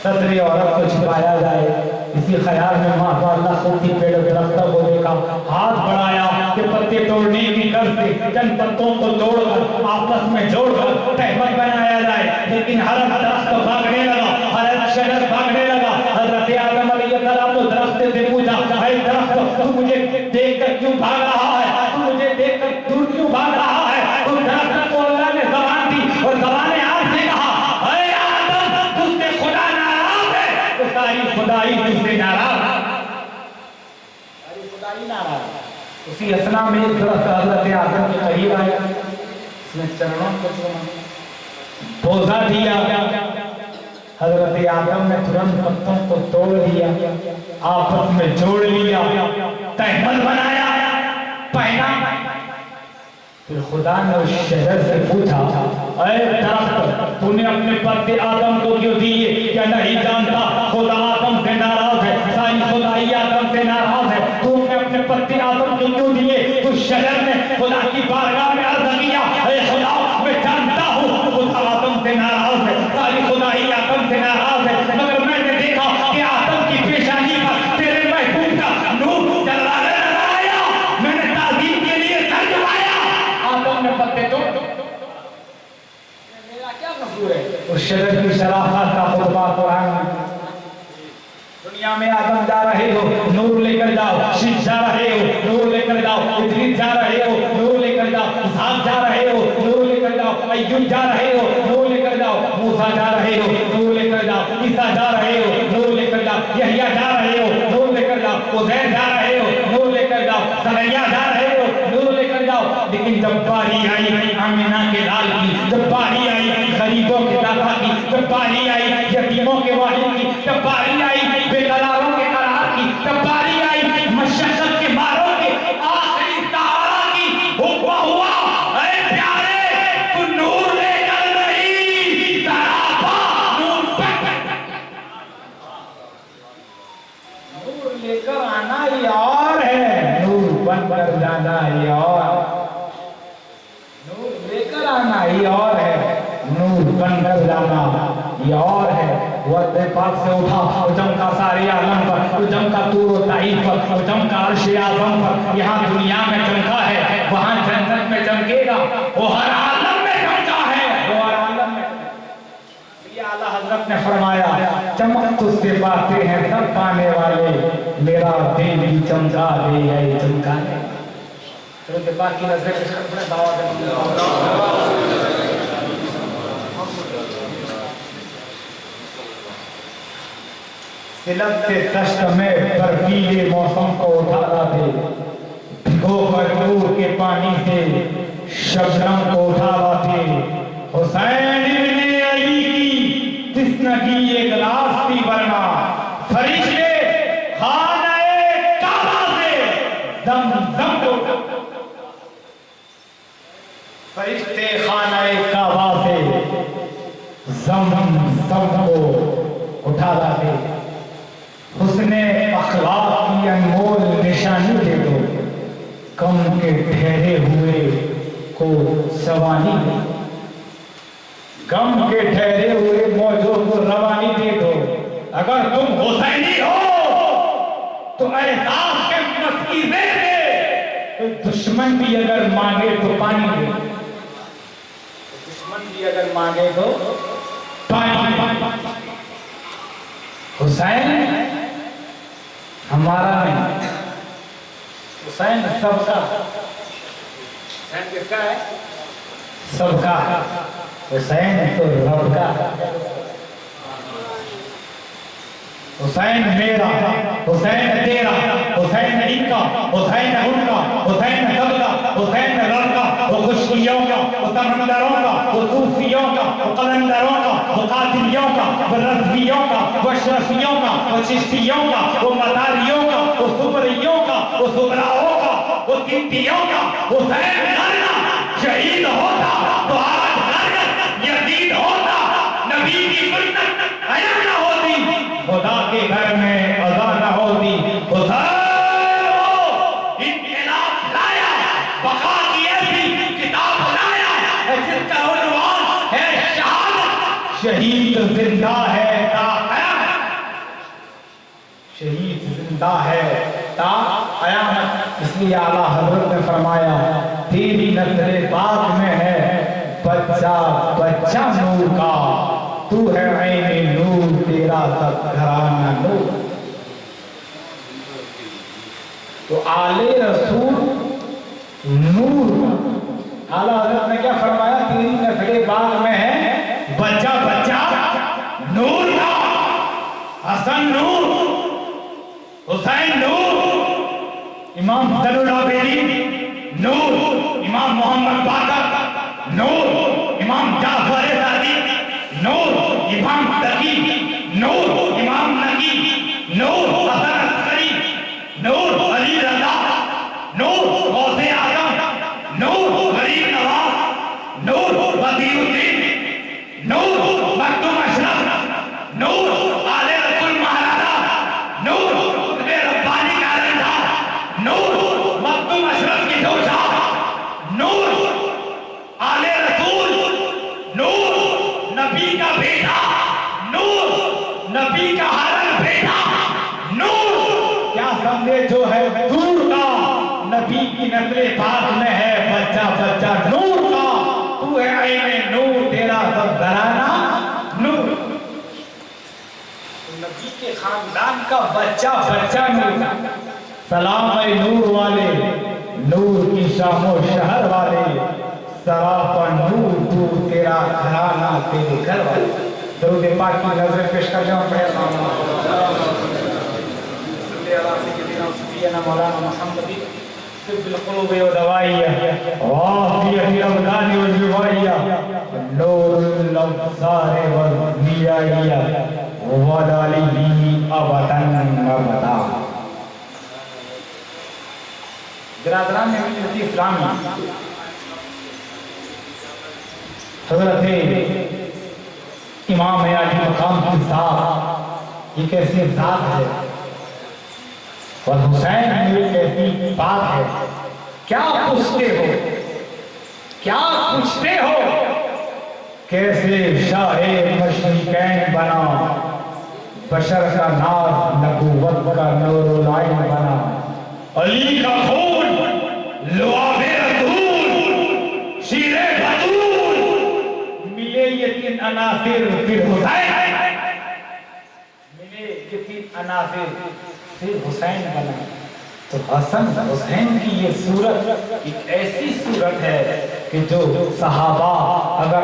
सतरी औरत को छुपाया जाए। इसी ख्याल में माशाअल्लाह खूबी पेड़ दरख्तों को देखा, हाथ बढ़ाया कि पत्ते तोड़ने की डर से चंद पत्तों को तोड़कर आपस में जोड़कर तहमत बनाया जाए, लेकिन हर दरख्त भागने लगा, हर शजर भागने लगा। हजरत आदम अलैहिस्सलाम तो दरख्त से पूछा, ऐ दरख्त तू मुझे देखकर क्यों भाग रहा है, तू मुझे देखकर दूर क्यों भाग रहा है? उसी असना में एक दरख्त हजरत आदम के करीब आया, उसने चरणों को चूमा, पौधा दिया, हजरत आदम ने तुरंत पत्तों को तोड़ दिया, आपस में जोड़ लिया, तहमल बनाया, पहना। फिर खुदा ने उस शजर से पूछा, ऐ दरख्त, तूने अपने पत्ते आदम को क्यों दिए? क्या नहीं जानता खुदा आदम से नाराज है, सारी खुदाई आदम से नाराज है, तूने अपने पत्ते आदम को क्यों दिए? उस शजर ने खुदा की बारगाह में अर्ज किया, ऐ खुदा, मैं जानता हूँ खुदा आदम से नाराज है, सारी खुदाई आदम से नाराज है, मगर मैंने देखा कि आदम की पेशानी पर तेरे महबूब का नूर चल रहा आया, मैंने ताज़ीम के लिए सर झुकाया। आदम ने पत्ते तोड़, मेरा क्या कसूर है? उस शजर की शराफत का खुतबा कुरान में। दुनिया में आदम जा रहे हो, नूर लेकर जाओ, शीश जा रहे हो, नूर लेकर जाओ, इदरीस जा रहे हो, नूर लेकर जाओ, इसहाक जा रहे हो, नूर लेकर जाओ, अय्यूब जा रहे हो, नूर लेकर जाओ, मूसा जा रहे हो, नूर लेकर जाओ, ईसा जा रहे हो, नूर लेकर जाओ, यहया जा रहे हो, नूर लेकर जाओ, उज़ैर जा रहे हो, नूर लेकर जाओ, ज़करिया जा रहे हो, नूर लेकर जाओ। लेकिन जब बारी आई आमिना के लाल की, जब बारी आई गरीबों के दाता की, जब बारी आई यतीमों के वालिद की, जब बारी आई बेकरारों के करार की, जब बारी आई मशक्कत के मारों के आखिरी सहारा की, हुक्म हुआ, ऐ प्यारे, तू नूर लेकर नहीं, सरापा नूर नूर लेकर आना ही और है, नूर बनकर जाना ही और, नूर लेकर आना ही और है, नूर बनकर जाना ये और है। वह पाक से उठा, उजम का सारे आलम पर, उजम का तूर ताईफ पर, उजम का अर्श आज़म पर, यहाँ दुनिया में चमका है, वहाँ जन्नत में चमकेगा, वो हर आलम में चमका है, वो हर आलम में। ये आला हजरत ने फरमाया, चमक तुझसे पाते हैं सब पाने वाले, मेरा दिल भी चमका दे है चमका दे। तो बाकी नजर तिलक से तश्त में बर्फीले मौसम को उठाता थे, भिगो कर नूर के पानी से शबनम को उठाता थे। हुसैन इब्ने अली की तिस्नगी एक लाश थी वरना, फरिश्ते खाने काबा से ज़मज़म को, फरिश्ते खाने काबा से ज़मज़म को उठाता थे। हुस्ने अखलाक की अनमोल निशानी दे दो, कम के ठहरे हुए को सवानी दे, गम के ठहरे हुए मौजों को रवानी दे दो। अगर तुम हुसैनी हो तो एहसास के मस्कीज़े दे, तो दुश्मन भी अगर मांगे तो पानी दे, दुश्मन भी अगर मांगे तो पानी। हुसैन हमारा नहीं, हुसैन सबका, हुसैन किसका है? सबका। हुसैन तो रब का, हुसैन मेरा, हुसैन तेरा, हुसैन इनका, हुसैन उनका, हुसैन सबका, हुसैन रब का, वो खुशबुयों का, वो समंदरों का, वो सूफियों का, वो कलंदरों का, वो कादिरियों का, वो रज़वियों का, वो अशरफियों का, वो चिश्तियों का, वो मदारियों का, वो सुबरियों का, वो सुबराओं का, वो कित्तियों का। हुसैन करना शहीद होता तो आज हरकत यजीद होता, नबी की सुन्नत अयम न होती, खुदा के घर में अज़ा न होती। हुसैन इनकलाब लाया, बका की ऐसी किताब लाया जिसका उन्वान है शहादत, शहीद जिंदा है ता क़यामत, शहीद जिंदा है ता क़यामत। इसलिए आला हज़रत ने फरमाया, तेरी नस्ल पाक में है बच्चा बच्चा नूर का, तू है ऐने नूर, तेरा सब घराना नूर। तो आले रसूल नूर, आला हज़रत ने क्या फरमाया, तेरी नस्ल पाक में है बच्चा बच्चा नूर का, हसन नूर, हुसैन नूर, इमाम ज़ैनुल आबिदीन नूर, इमाम मोहम्मद बाकर नूर, इमाम जाफर सादिक नूर, इमाम तकी नूर, इमाम नकी नूर, हसन अस्करी नूर, अली रज़ा नूर, गौसे आज़म नूर, गरीब नवाज नूर, बदीउद्दीन नूर, मखदूम अशरफ नूर, आले रसूल महाराजा नूर, कुतुब रब्बानी का रंधा नूर, मखदूम अशरफ की जोशा नूर, आले रसूल नूर, नबी का बेटा नूर, नबी का हरम बेटा नूर। क्या समझे जो है दूर का, नबी की नस्ले पाक में है बच्चा बच्चा नूर का, तू है आईने नूर, तेरा सब घराना नूर। नबी के खानदान का बच्चा बच्चा नूर। सलाम है नूर वाले, नूर की शामो शहर वाले, सरापा नूर तू, तेरा घराना तेरे घर वाले। दरूद पाक की नजर पेश कर जाओ। मौलाना मोहम्मद बिल्कुल व दवाइया वाफियत अबदान व जुवाइया नूरुल अब्सार व दियाइया व दालिही अबदन अबदा। बिरादरान मिल्लत इस्लामी, हज़रत इमाम आली मकाम की साथ एक ऐसी जात है और हुसैन में ऐसी बात है। क्या पूछते हो, क्या पूछते हो, कैसे शाहे मशरिकैन बना, बशर का नाज नबूवत का नूरुल आइन बना, अली का खून लुआबे रसूल शीरे बतूल, मिले ये तीन अनासिर फिर हुसैन, मिले ये तीन अनासिर फिर हुसैन बना। तो हसन हुसैन की ये सूरत एक ऐसी सूरत है कि जो सहाबा अगर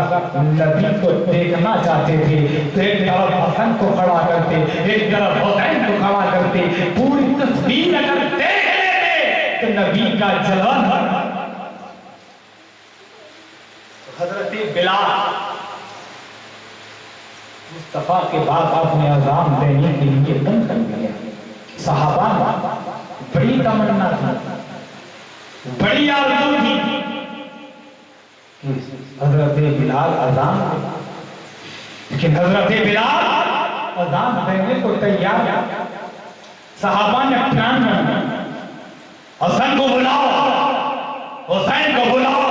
नबी को देखना चाहते थे तो एक तरफ हसन को खड़ा करते, एक तरफ हुसैन को खड़ा करते, पूरी तस्वीर अगर देख लेते तो नबी का जलन। हजरत बिलाल मुस्तफा के बाद आपने अज़ान देने के लिए बंद कर दिया। सहाबा बड़ी तमन्ना थी, बड़ी आरज़ू थी कि हजरत बिलाल अज़ान दे, लेकिन हजरत बिलाल अज़ान देने को तैयार। सहाबा ने प्लान बनाया, हसन को बुलाओ, हुसैन को बुलाओ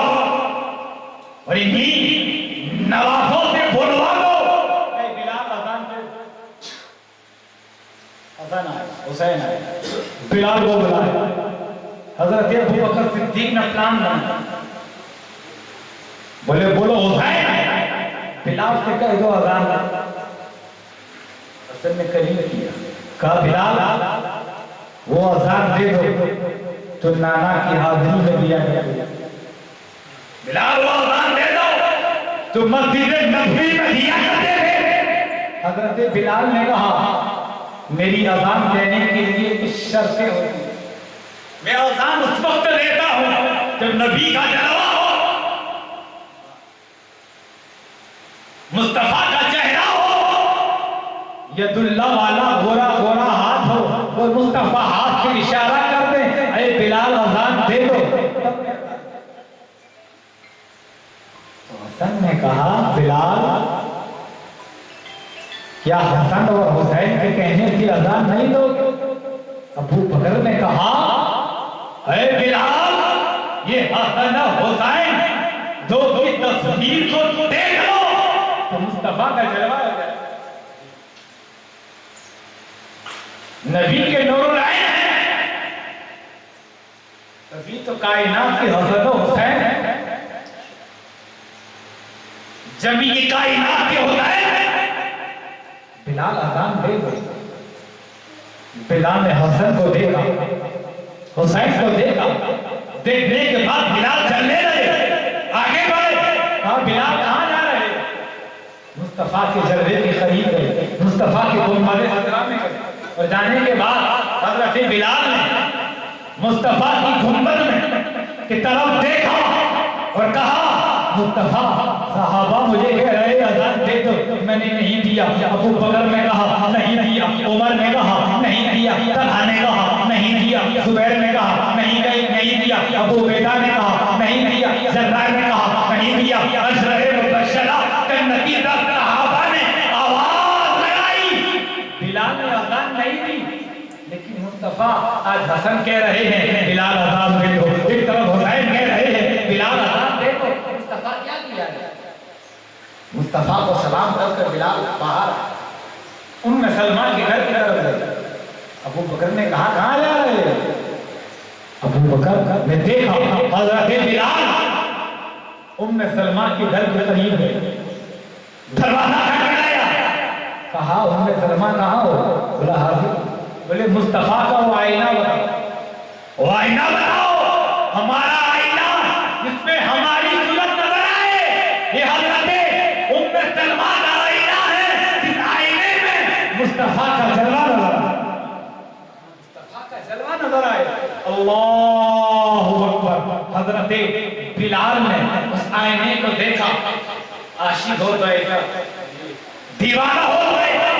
और इन्हीं नवाजों से बुलवा लो। बिलाल अज़ान दे, हसन आए, हुसैन आए, बिलाल को बुलाया। हजरत अबू बकर सिद्दीक ने प्लान बनाया, बोले बोलो हुसैन, बिलाल से कह दो अज़ान। हसन ने करीब किया, कहा बिलाल वो अज़ान दे दो तो नाना की हाजिरी में दिया गया। बिलाल वो अज़ान दे दो तो मस्जिद नबवी में दिया करते थे। हजरत बिलाल ने कहा मेरी अज़ान देने के लिए कुछ शर्तें होती हैं, मैं अज़ान उस वक्त देता हूं जब नबी का जलवा हो, मुस्तफा का चेहरा हो, यदुल्ला वाला गोरा गोरा हाथ हो और मुस्तफा हाथ से इशारा कर दे, अरे बिलाल अज़ान दे दो। तो हसन ने कहा बिलाल क्या हसन और हुसैन के कहने की अज़ान नहीं दोगे? अबू बकर ने कहा अरे बिलाल ये हसन और हुसैन दो की तस्वीर को देख लो तो मुस्तफा का जलवा हो जाए। नबी के नूरुल आइन है, तभी तो कायनात के हसन और हुसैन है, जमी की कायनात के हुसैन है। बिलाल अज़ान दे दो। बिलाल ने हसन को देखा, हुसैन को देखा, देखने के बाद बिलाल चलने लगे, आगे बढ़े। कहा बिलाल कहाँ जा रहे? मुस्तफा के जलवे के करीब गए, मुस्तफा के गुंबद हज़रा में गए और जाने के बाद हज़रत बिलाल ने मुस्तफा की गुंबद में की तरफ देखा और कहा मुस्तफा सहाबा मुझे कह रहे अजान दे दो, मैंने नहीं दिया। अबू बकर ने कहा नहीं दिया, उमर ने कहा नहीं दिया, तलहा ने कहा नहीं दिया, जुबैर ने कहा नहीं दिया, अबू उबैदा ने कहा नहीं दिया, जर्राह ने कहा नहीं दिया। अशरे मुबश्शरा जन्नती 10 सहाबा ने आवाज लगाई, बिलाल ने अजान नहीं दी। लेकिन मुस्तफा आज हसन कह रहे हैं बिलाल अजान दे दो, एक तरफ हुसैन कह रहे हैं बिलाल अजान दे दो। मुस्तफा क्या किया है? मुस्तफा को सलाम करके बिलाल बाहर उम्मे सलमा के घर की तरफ गए। अबू बकर ने कहा कहाँ जा रहे हैं? अबू बकर ने देखा हजरत बिलाल उम्मे सलमा के घर के करीब गए, दरवाजा खटखटाया, कहा उम्मे सलमा कहाँ हो? बोला हाजिर। बोले मुस्तफा का वो आईना बताओ, वो आईना बताओ, हमारा आईना जिसमें हमारी सूरत नजर आए। ये हजरत उम्मे सलमा का आईना है, जिस आईने में मुस्तफा का जलवा नजर आए, मुस्तफा का जलवा नजर आए। अल्लाहु अकबर। हजरत बिलाल ने उस आईने को देखा, आशिक हो तो ऐसा, दीवाना हो तो ऐसा।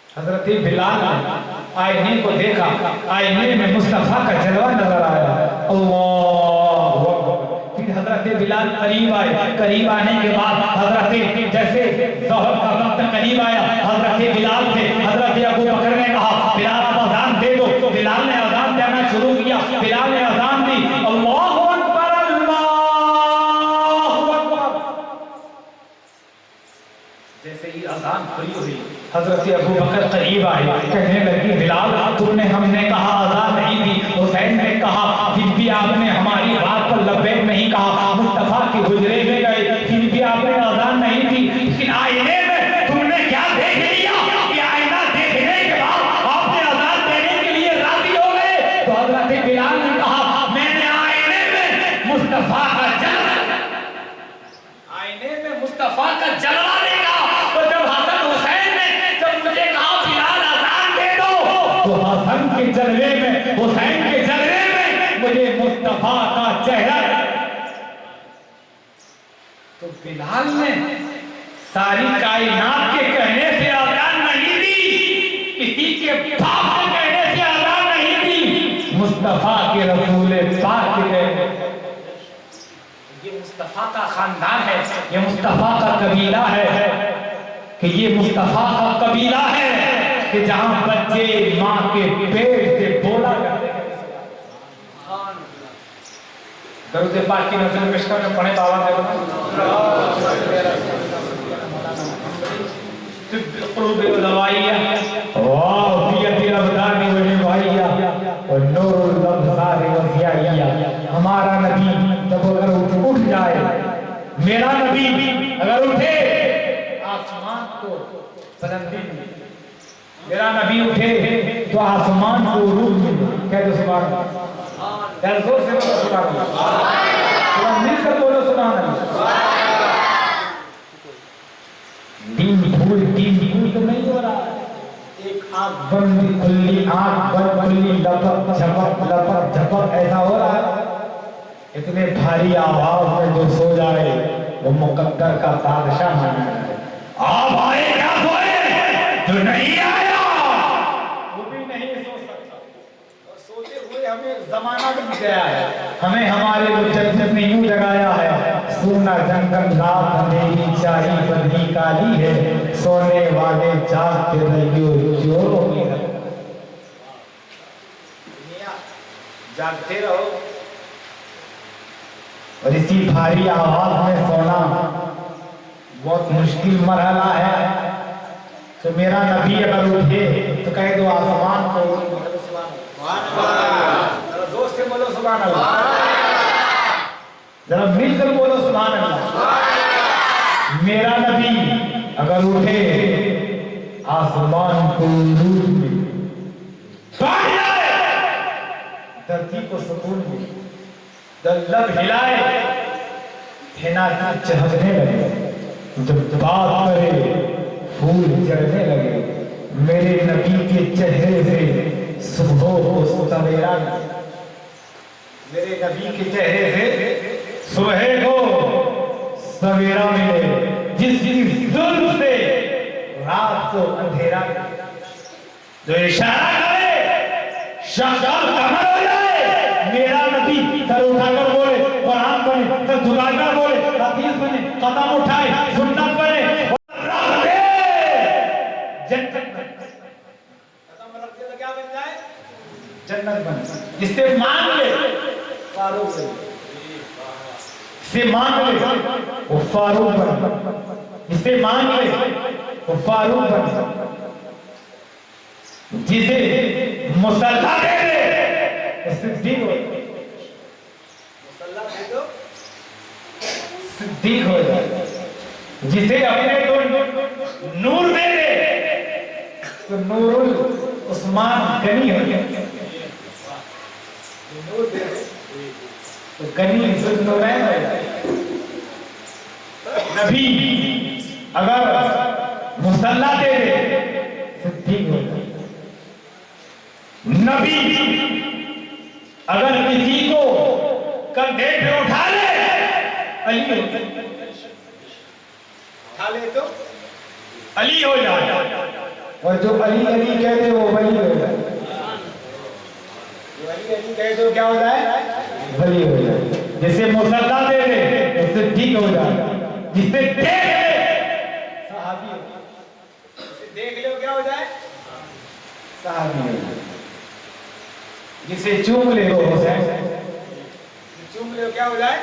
हजरत बिलाल ने आईने को देखा, आईने में मुस्तफा का जलवा नजर आया। अल्लाहु अकबर। फिर हजरत बिलाल करीब आए, करीब आने के बाद हजरत जैसे ज़ोहर का वक्त करीब आया, हजरत बिलाल से हजरत अबू बकर ने कहा बिलाल आप अजान दे दो। बिलाल ने अजान देना शुरू किया, बिलाल ने अजान दी। अल्लाहु अकबर, अल्लाहु अकबर। जैसे ही अजान पूरी हुई, हजरत अबू बकर करीब आए, कहने लगी बिलाल तुमने हमने कहा अजान नहीं दी, हुसैन ने कहा फिर भी आपने हमारी बात पर लब्बैक नहीं कहा। मुस्तफा के हुजरे में गए, फिर भी आपने अजान नहीं दी। लेकिन आईने में तुमने क्या देख लिया कि आईना देखने के बाद आपने अजान देने के लिए राजी हो गए? तो हजरत बिलाल ने कहा मैंने आईने में मुस्तफा का जलवा, आईने में मुस्तफा का जलवा देखा। तो जब हसन हुसैन ने जब मुझे कहा बिलाल अजान दे दो, तो हसन के जलवे में, हुसैन के जलवे में मुझे मुस्तफा का चेहरा, तो बिलाल ने सारी कायनात के कहने से अजान नहीं दी, किसी के बाप के कहने से अजान नहीं दी, मुस्तफा के रसूल पाक के कहने। ये मुस्तफा का खानदान है, ये मुस्तफा का कबीला है, कि ये मुस्तफा का कबीला है कि जहां बच्चे मां के पेट से बोला करते हैं। दरूद पाक की नज़र पेश करके पढ़े बाबा ने हमारा नबी जब अगर उठ जाए, मेरा नबी अगर उठे आसमान को बुलंदी, मेरा नबी उठे तो आसमान को रूप कह दो सुभान अल्लाह, जोर से बोलो सुभान अल्लाह, मिलकर बोलो सुभान अल्लाह। तीन फूल तो नहीं हो रहा, एक आंख बंद खुली, आंख बंद खुली, लपक झपक ऐसा हो रहा है। इतने भारी आवाज में जो सो जाए वो मुकद्दर का बादशाह माना जाए। आप आए क्या सोए, जो नहीं आया वो भी नहीं सो सकता, और सोते हुए हमें जमाना बीत गया है। हमें हमारे मुजद्दिद ने यूं जगाया है, सोना जंगल रात मेरी चाही बंदी काली है, सोने वाले जागते रहियो चोरों की जागते रहो। और इसी भारी आवाज में सोना बहुत मुश्किल मरहला है। तो मेरा नबी अगर उठे तो कह दो आसमान को, जोर से बोलो सुभान अल्लाह, जरा मिलकर बोलो सुभान अल्लाह। मेरा नबी अगर उठे आसमान को नूर में, धरती को सुकून में, लब हिलाए, हिनाती चहकने लगे, जब बात करे फूल चढ़ने लगे। मेरे नबी के चेहरे से सुबह हो सवेरा मेरे नबी के चेहरे से सुबह को सवेरा मिले, जिसकी जुल्म से रात को अंधेरा मिले। जो इशारा करे शक्ल कमर हो जाए, मेरा नबी सर उठाकर बोले, कुरान बने, सर झुकाकर बोले, हदीस बने, कदम उठाए, सुन्नत बने, जन्नत बने। कदम रखते तो क्या बन जाए? जन्नत बने। जिससे मांग ले फारूक से मांग ले वो फारूक बने, जिससे मांग ले वो फारूक बने, जिसे मुसल्ला दे दे सिद्दीक हो, मुसल्ला दे दो सिद्दीक हो जाए, जिसे अपने को नूर दे दे तो नूरुल उस्मान गनी हो जाए, नूर दे दे तो गनी ज़ुन्नूरैन हो जाए। नबी अगर मुसल्ला दे दे सिद्दीक हो जाए। नबी अगर किसी को कंधे पे उठा ले अली हो जाए, उठा ले तो अली हो जाए, और जो अली अली कहते वो वली हो जाए, जो अली अली कहे तो क्या हो जाए? वली हो जाए। जिसे मुसल्ला दे दे उससे ठीक हो जाए, जिसे देख ले सहाबी हो जाए, जिसे देख ले क्या हो जाए? सहाबी हो जाए। जिसे चूम ले वो हुसैन, चूम ले क्या हो जाए?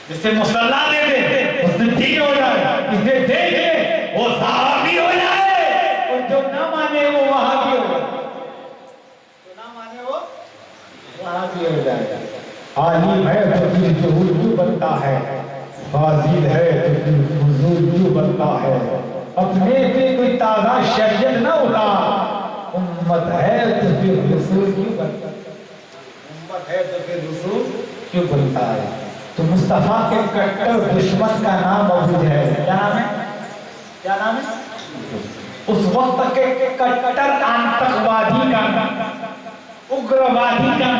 जिसे मुसल्ला दे दे उससे ठीक हो जाए, जिसे देख ले वो सहाबी हो जाए, और जो ना माने वो वहाबी हो जाए, जो ना माने वो वहाबी हो जाए। आलिम है तो फिर जुहूल क्यों बनता है, फाजिल है तो फिर फुजूल क्यों बनता है, अपने पे कोई ताज़ा शरीयत ना उठा, उम्मत है तो फिर रसूल क्यों बनता है, उम्मत है तो फिर रसूल क्यों बनता है। तो मुस्तफा के कट्टर दुश्मन का नाम अबू जहल, क्या नाम है? क्या नाम है? उस वक्त के कट्टर आतंकवादी का उग्रवादी का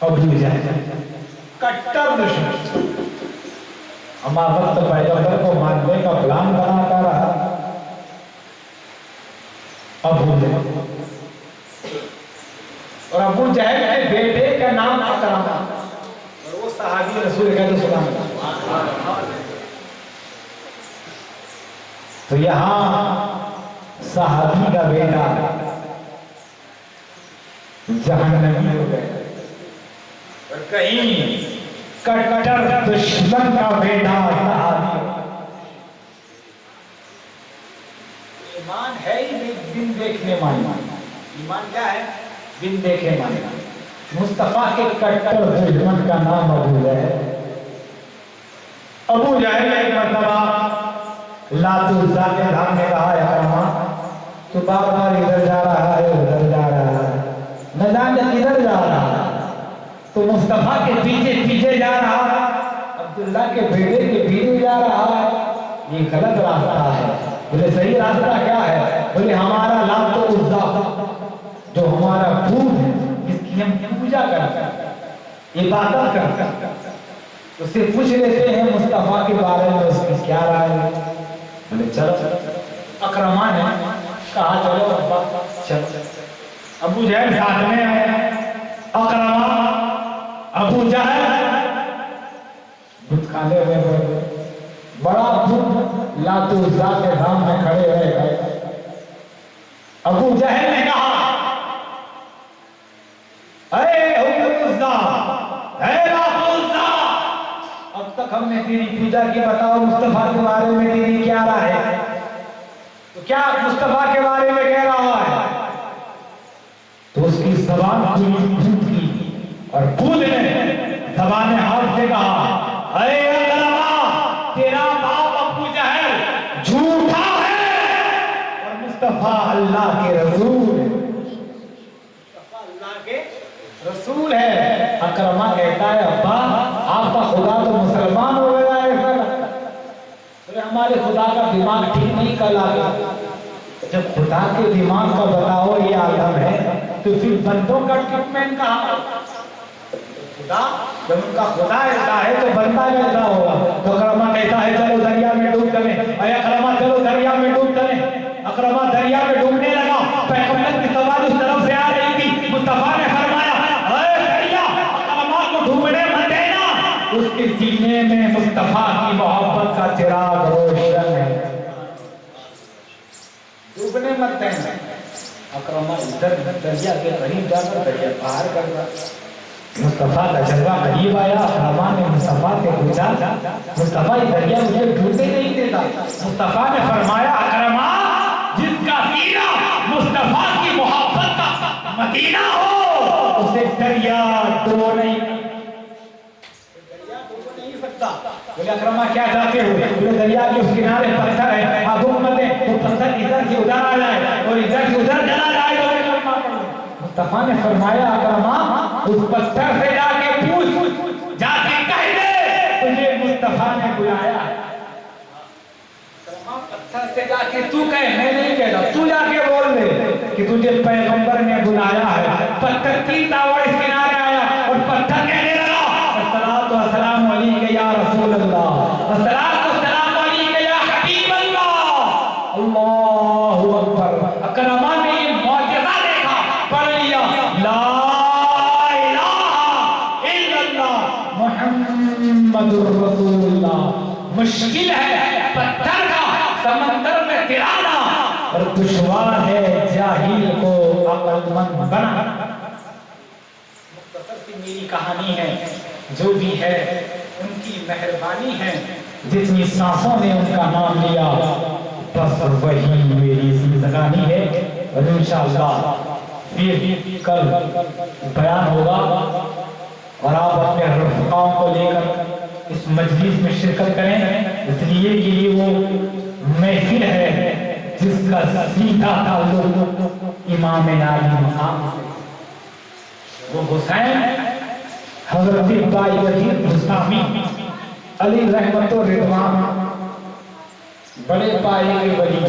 अबू जहल, कट्टर दुश्मन। हमारा वक्त पैगंबर को मारने का प्लान बनाता रहा अबू जहल, और अबू जहल के बेटे का नाम अकरमा, और वो सहाबी रसूल का तो सुना। तो यहाँ सहाबी का बेटा जहन्नमी हो गया, और कहीं कट्टर दुश्मन का बेटा सहाबी। ईमान है ही बिन देखे मानना, ईमान क्या है? बिन देखे मानना। मुस्तफा के कट्टर दुश्मन का नाम अबू जहल। अबू जहल एक मर्तबा लातूजा के धाम में कहा, अकरमा तू बार बार इधर जा रहा है उधर जा रहा है, न जाने किधर जा रहा है। तो मुस्तफा के पीछे पीछे जा रहा है, अब्दुल्ला के बेटे के पीछे जा रहा है, ये गलत रास्ता है। बोले सही रास्ता क्या है? बोले हमारा लात तो उज्जा जो हमारा भूत है, जिसकी हम पूजा करते हैं, इबादत करते हैं, उससे पूछ लेते हैं मुस्तफा के बारे में उसकी क्या राय है। बोले चलो, अकरमा ने कहा चलो अब्बा चलो। अबू जहल साथ में है, अकरमा अबू जहल बुत खाने में बड़ा बुत लातूजा के सामने खड़े रह गए। अबू जहल ने कहा, अब तक हमने तेरी पूजा की, बताओ मुस्तफा के बारे में तेरी क्या राय है? तो क्या मुस्तफा के बारे में कह रहा है? तो उसकी जबान खुली की, और खुद ने जबान हाथ से कहा, अरे अकरमा तेरा बाप अबू जहल झूठा है, और मुस्तफा अल्लाह के रसूल है, मुस्तफा अल्लाह के रसूल है। अकरमा कहता है, अब्बा आपका खुदा तो मुसलमान हो गया है, ऐसा लगता है। हमारे खुदा का दिमाग ठीक नहीं, कल आ गया। जब खुदा के दिमाग का बताओ ये आलम है, तो फिर बंदों का ट्रीटमेंट कहाँ? खुदा, जब उनका खुदा ऐसा है तो बंदा कैसा होगा? तो अकरमा कहता है चलो दरिया में डूब चले, अरे अकरमा चलो दरिया में डूब चले। अकरमा दरिया में डूबने लगा, पैगंबर की सवाल उस तरफ से आ रही थी। मुस्तफा ने फरमाया, अरे दरिया, अकरमा को डूबने मत देना, उसके सीने में मुस्तफा की मोहब्बत का चिराग रोशन है, डूबने मत देना। अकरमा इधर दरिया के करीब जाकर दरिया पार कर रहा। मुस्तफा का जलवा करीब आया। अकरमा ने मुस्तफा से पूछा, मुस्तफा ये दरिया मुझे डूबने नहीं देता। मुस्तफा ने फरमाया, अकरमा, जिसका सीना मुस्तफा की मोहब्बत का मदीना हो, उसे दरिया डुबो नहीं सकता। बोले अकरमा क्या चाहते हो? बोले दरिया के उस किनारे पत्थर है, आप मत दे, वो पत्थर इधर से उधर आ जाए और इधर से उधर चला जाए तो मुस्तफा ने फरमाया, अकरमा, उस पत्थर से जाके पूछ, जाके कह दे तुझे मुस्तफा ने बुलाया। अकरमा, पत्थर से जाके तू कह, मैं नहीं कहता, तू जाके बोल दे कि तुझे पैगंबर ने बुलाया है। पत्थर 3 दावड़ इस किनारे आया और पत्थर कहने लगा, अस्सलातु वस्सलामु अलैका या रसूल अल्लाह, अस्सलातु वस्सलामु अलैका या हबीब अल्लाह, अल्लाहु अकबर। अकरमा ने मौजज़ा देखा, पढ़ लिया, ला इलाहा इल्लल्लाह मुहम्मदुर रसूलुल्लाह। मुश्किल है पत्थर का समंदर में गिराना और दुश्वार है जाहिल को अक्लमंद बनाना। मुख्तसर सी मेरी कहानी है, जो भी है उनकी मेहरबानी है, जितनी सांसों ने उनका नाम लिया बस वही मेरी जिंदगानी है। और इंशाअल्लाह फिर कल बयान होगा और आप अपने रफ़िक़ाओं को लेकर इस मजलिस में शिरकत करें, इसलिए कि ये वो महफिल है जिसका सीधा ताल्लुक इमाम आली मकाम से। वो हुसैन हज़रत बाई यजीद बुस्तामी अली रहमतो रिदवान बड़े पाए के वली।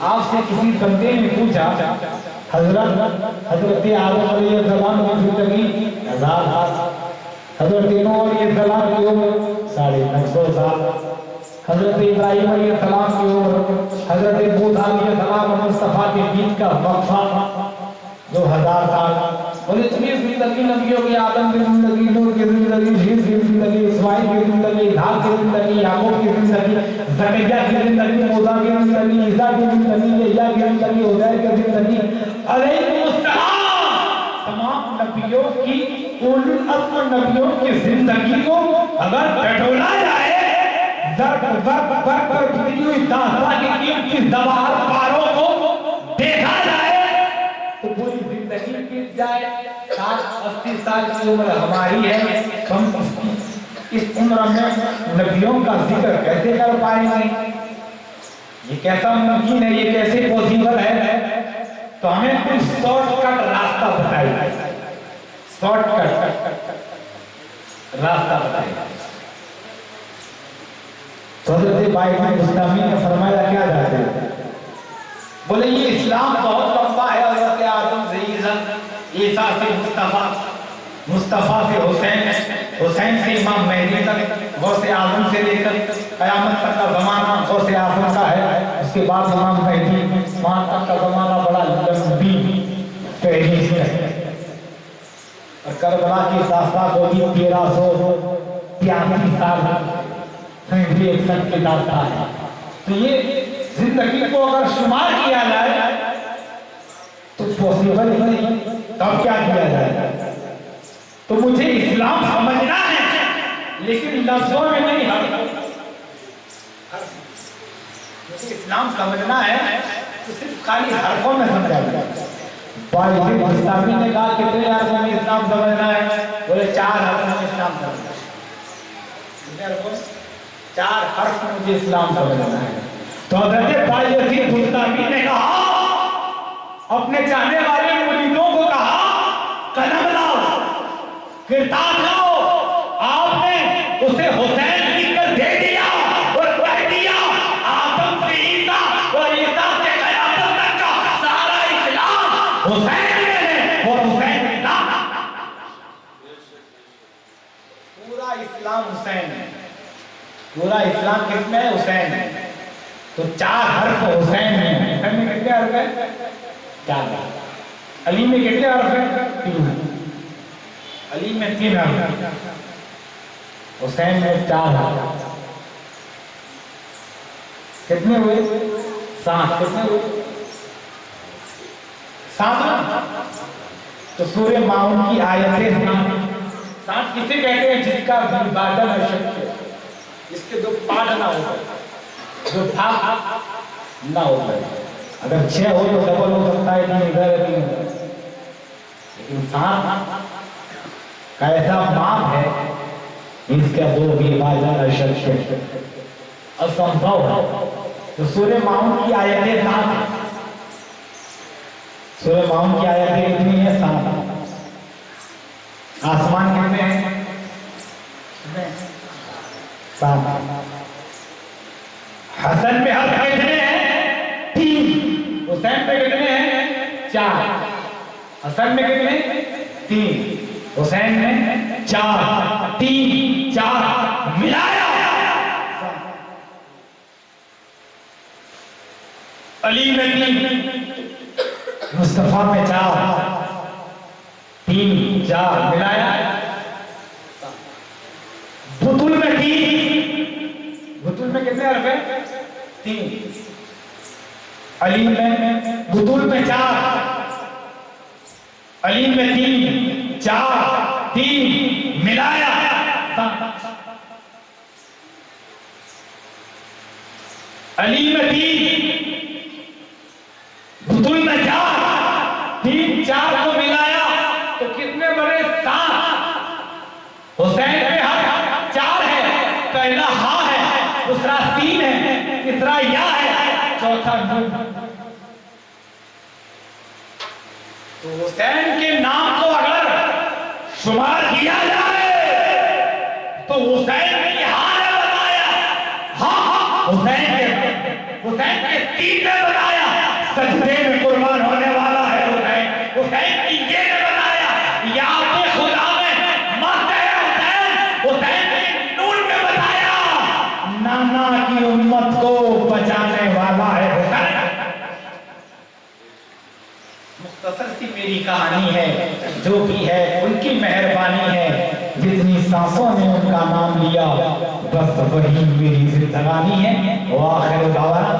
आपसे किसी बंदे ने पूछा, हजरत आदम अलैहिस्सलाम की जिंदगी 1000 साल, हजरत नूह अलैहिस्सलाम की उम्र 950 साल, हजरत इब्राहिम अलैहिस्सलाम की उम्र, हजरत मूसा अलैहिस्सलाम और मुस्तफा के बीच का वक्फा 2000 साल। बोले इतनी जिंदगी नबियों की, आदम की जिंदगी, नूह की जिंदगी, हीस की जिंदगी, इस्माइल की जिंदगी, इसहाक की जिंदगी, याकूब की जिंदगी, ज़करिया की जिंदगी, मूसा की जिंदगी, ईसा की जिंदगी, यहया की जिंदगी, उज़ैर की जिंदगी, अलैहिस्सलाम तमाम नबियों की, उलुल अज़्म नबियों की जिंदगी को अगर टटोला जाए, पर बिखरी हुई दास्तान की कीमती ज़वाहर पारों को देखा जाए तो पूरी जिंदगी बीत जाए। 60-80 साल की उम्र हमारी है, हम इस उम्र में नबियों का जिक्र कैसे कर पाएंगे? ये कैसा मुमकिन है, ये कैसे पॉसिबल है? तो हमें कोई शॉर्टकट रास्ता बताइए, शॉर्टकट रास्ता बताइए। तो हज़रत बाई बुस्तामी ने फरमाया, क्या जाते हैं? बोले ये इस्लाम बहुत लंबा है, हज़रत आदम से ईसा से मुस्तफ़ा, मुस्तफ़ा से हुसैन, हुसैन से इमाम मेहदी तक, गौसे आज़म से लेकर क़यामत तक का ज़माना गौसे आज़म का है। उसके बाद इमाम मेहदी, वहाँ तक का ज़माना बड़ा लंबी फहरिस्त है। और करबला की दास्तान होगी 1383 साल की दास्तान है। तो ये जिंदगी को अगर शुमार किया जाए तो पॉसिबल ही नहीं, तब क्या किया जाए? तो मुझे इस्लाम समझना है, लेकिन लफ्जों में नहीं, मुझे इस्लाम समझना है तो सिर्फ खाली हरफों में समझा जाए। बाई बुस्तामी ने कहा कितने हरफों में इस्लाम समझना है? बोले 4 हरफों में इस्लाम समझना है। 4 हर्फ में मुझे इस्लाम समझना है। तो हज़रत बाई यजीद बुस्तामी ने कहा, अपने चाहने वाले मुरीदों को कहा, कलम लाओ, किताब लाओ। आपने उसे हुसैन लिखकर दे दिया और कह दिया, आदम से ईसा और ईसा से हुसैन में है और हुसैन की जात। पूरा इस्लाम हुसैन है, पूरा इस्लाम किसमें है? हुसैन है। तो 4 हर्फ हुसैन में। हुसैन में कितने हर्फ है? 4। अली में कितने हर्फ है? 3। अली में 3 हर्फ, हुसैन में 4 हर्फ। कितने हुए? 7। कितने हुए? 7। तो सूरह माऊन की आयतें 7 किसे कहते हैं? जिसका विभाजन अशक्य, जिसके 2 पाठ ना हो, जो भाग ना हो। अगर 6 हो तो डबल हो सकता है, 3 इधर 3 उधर, लेकिन 7 का ऐसा माप है इसका 2 विभाजन अशक्य, असंभव है। तो सूरह माऊन की आयतें 7 है। सूरह माऊन की आयतें कितनी है? 7। आसमान कितने हैं? 7। हसन में हर्फ कितने हैं? 3। हुसैन में कितने हैं? 4। हसन में कितने? 3। हुसैन में 4। 3 4 मिलाया अली में 3, मुस्तफा में 4। 3 4 मिलाया बुतुल में 3। बुतुल में कितने हर्फ है? 3। अली में बुतुल में 4, अली में 3 4 3 मिलाया 7। अली में 3, बुतुल में 4, 3 4 को मिलाया तो कितने बने? 7। हुसैन में हर 4 है, पहला हा है, दूसरा सीन है, तीसरा या है, चौथा नून। तो हुसैन के नाम को अगर शुमार किया जाए तो हुसैन की हा ने बताया, हुसैन के तीन ने बताया, सजदे में कुर्बान होने वाला है हुसैन। हुसैन की ये ने बताया, याद खुदा में मरते हैं हुसैन। हुसैन की नून में बताया, नाना की उम्मत को बचाने वाला है हुसैन। मुख्तसर सी मेरी कहानी है, जो भी है उनकी मेहरबानी है। जितनी सांसों ने उनका नाम लिया, बस वही मेरी जिंदगानी है। वो आखिर दावाना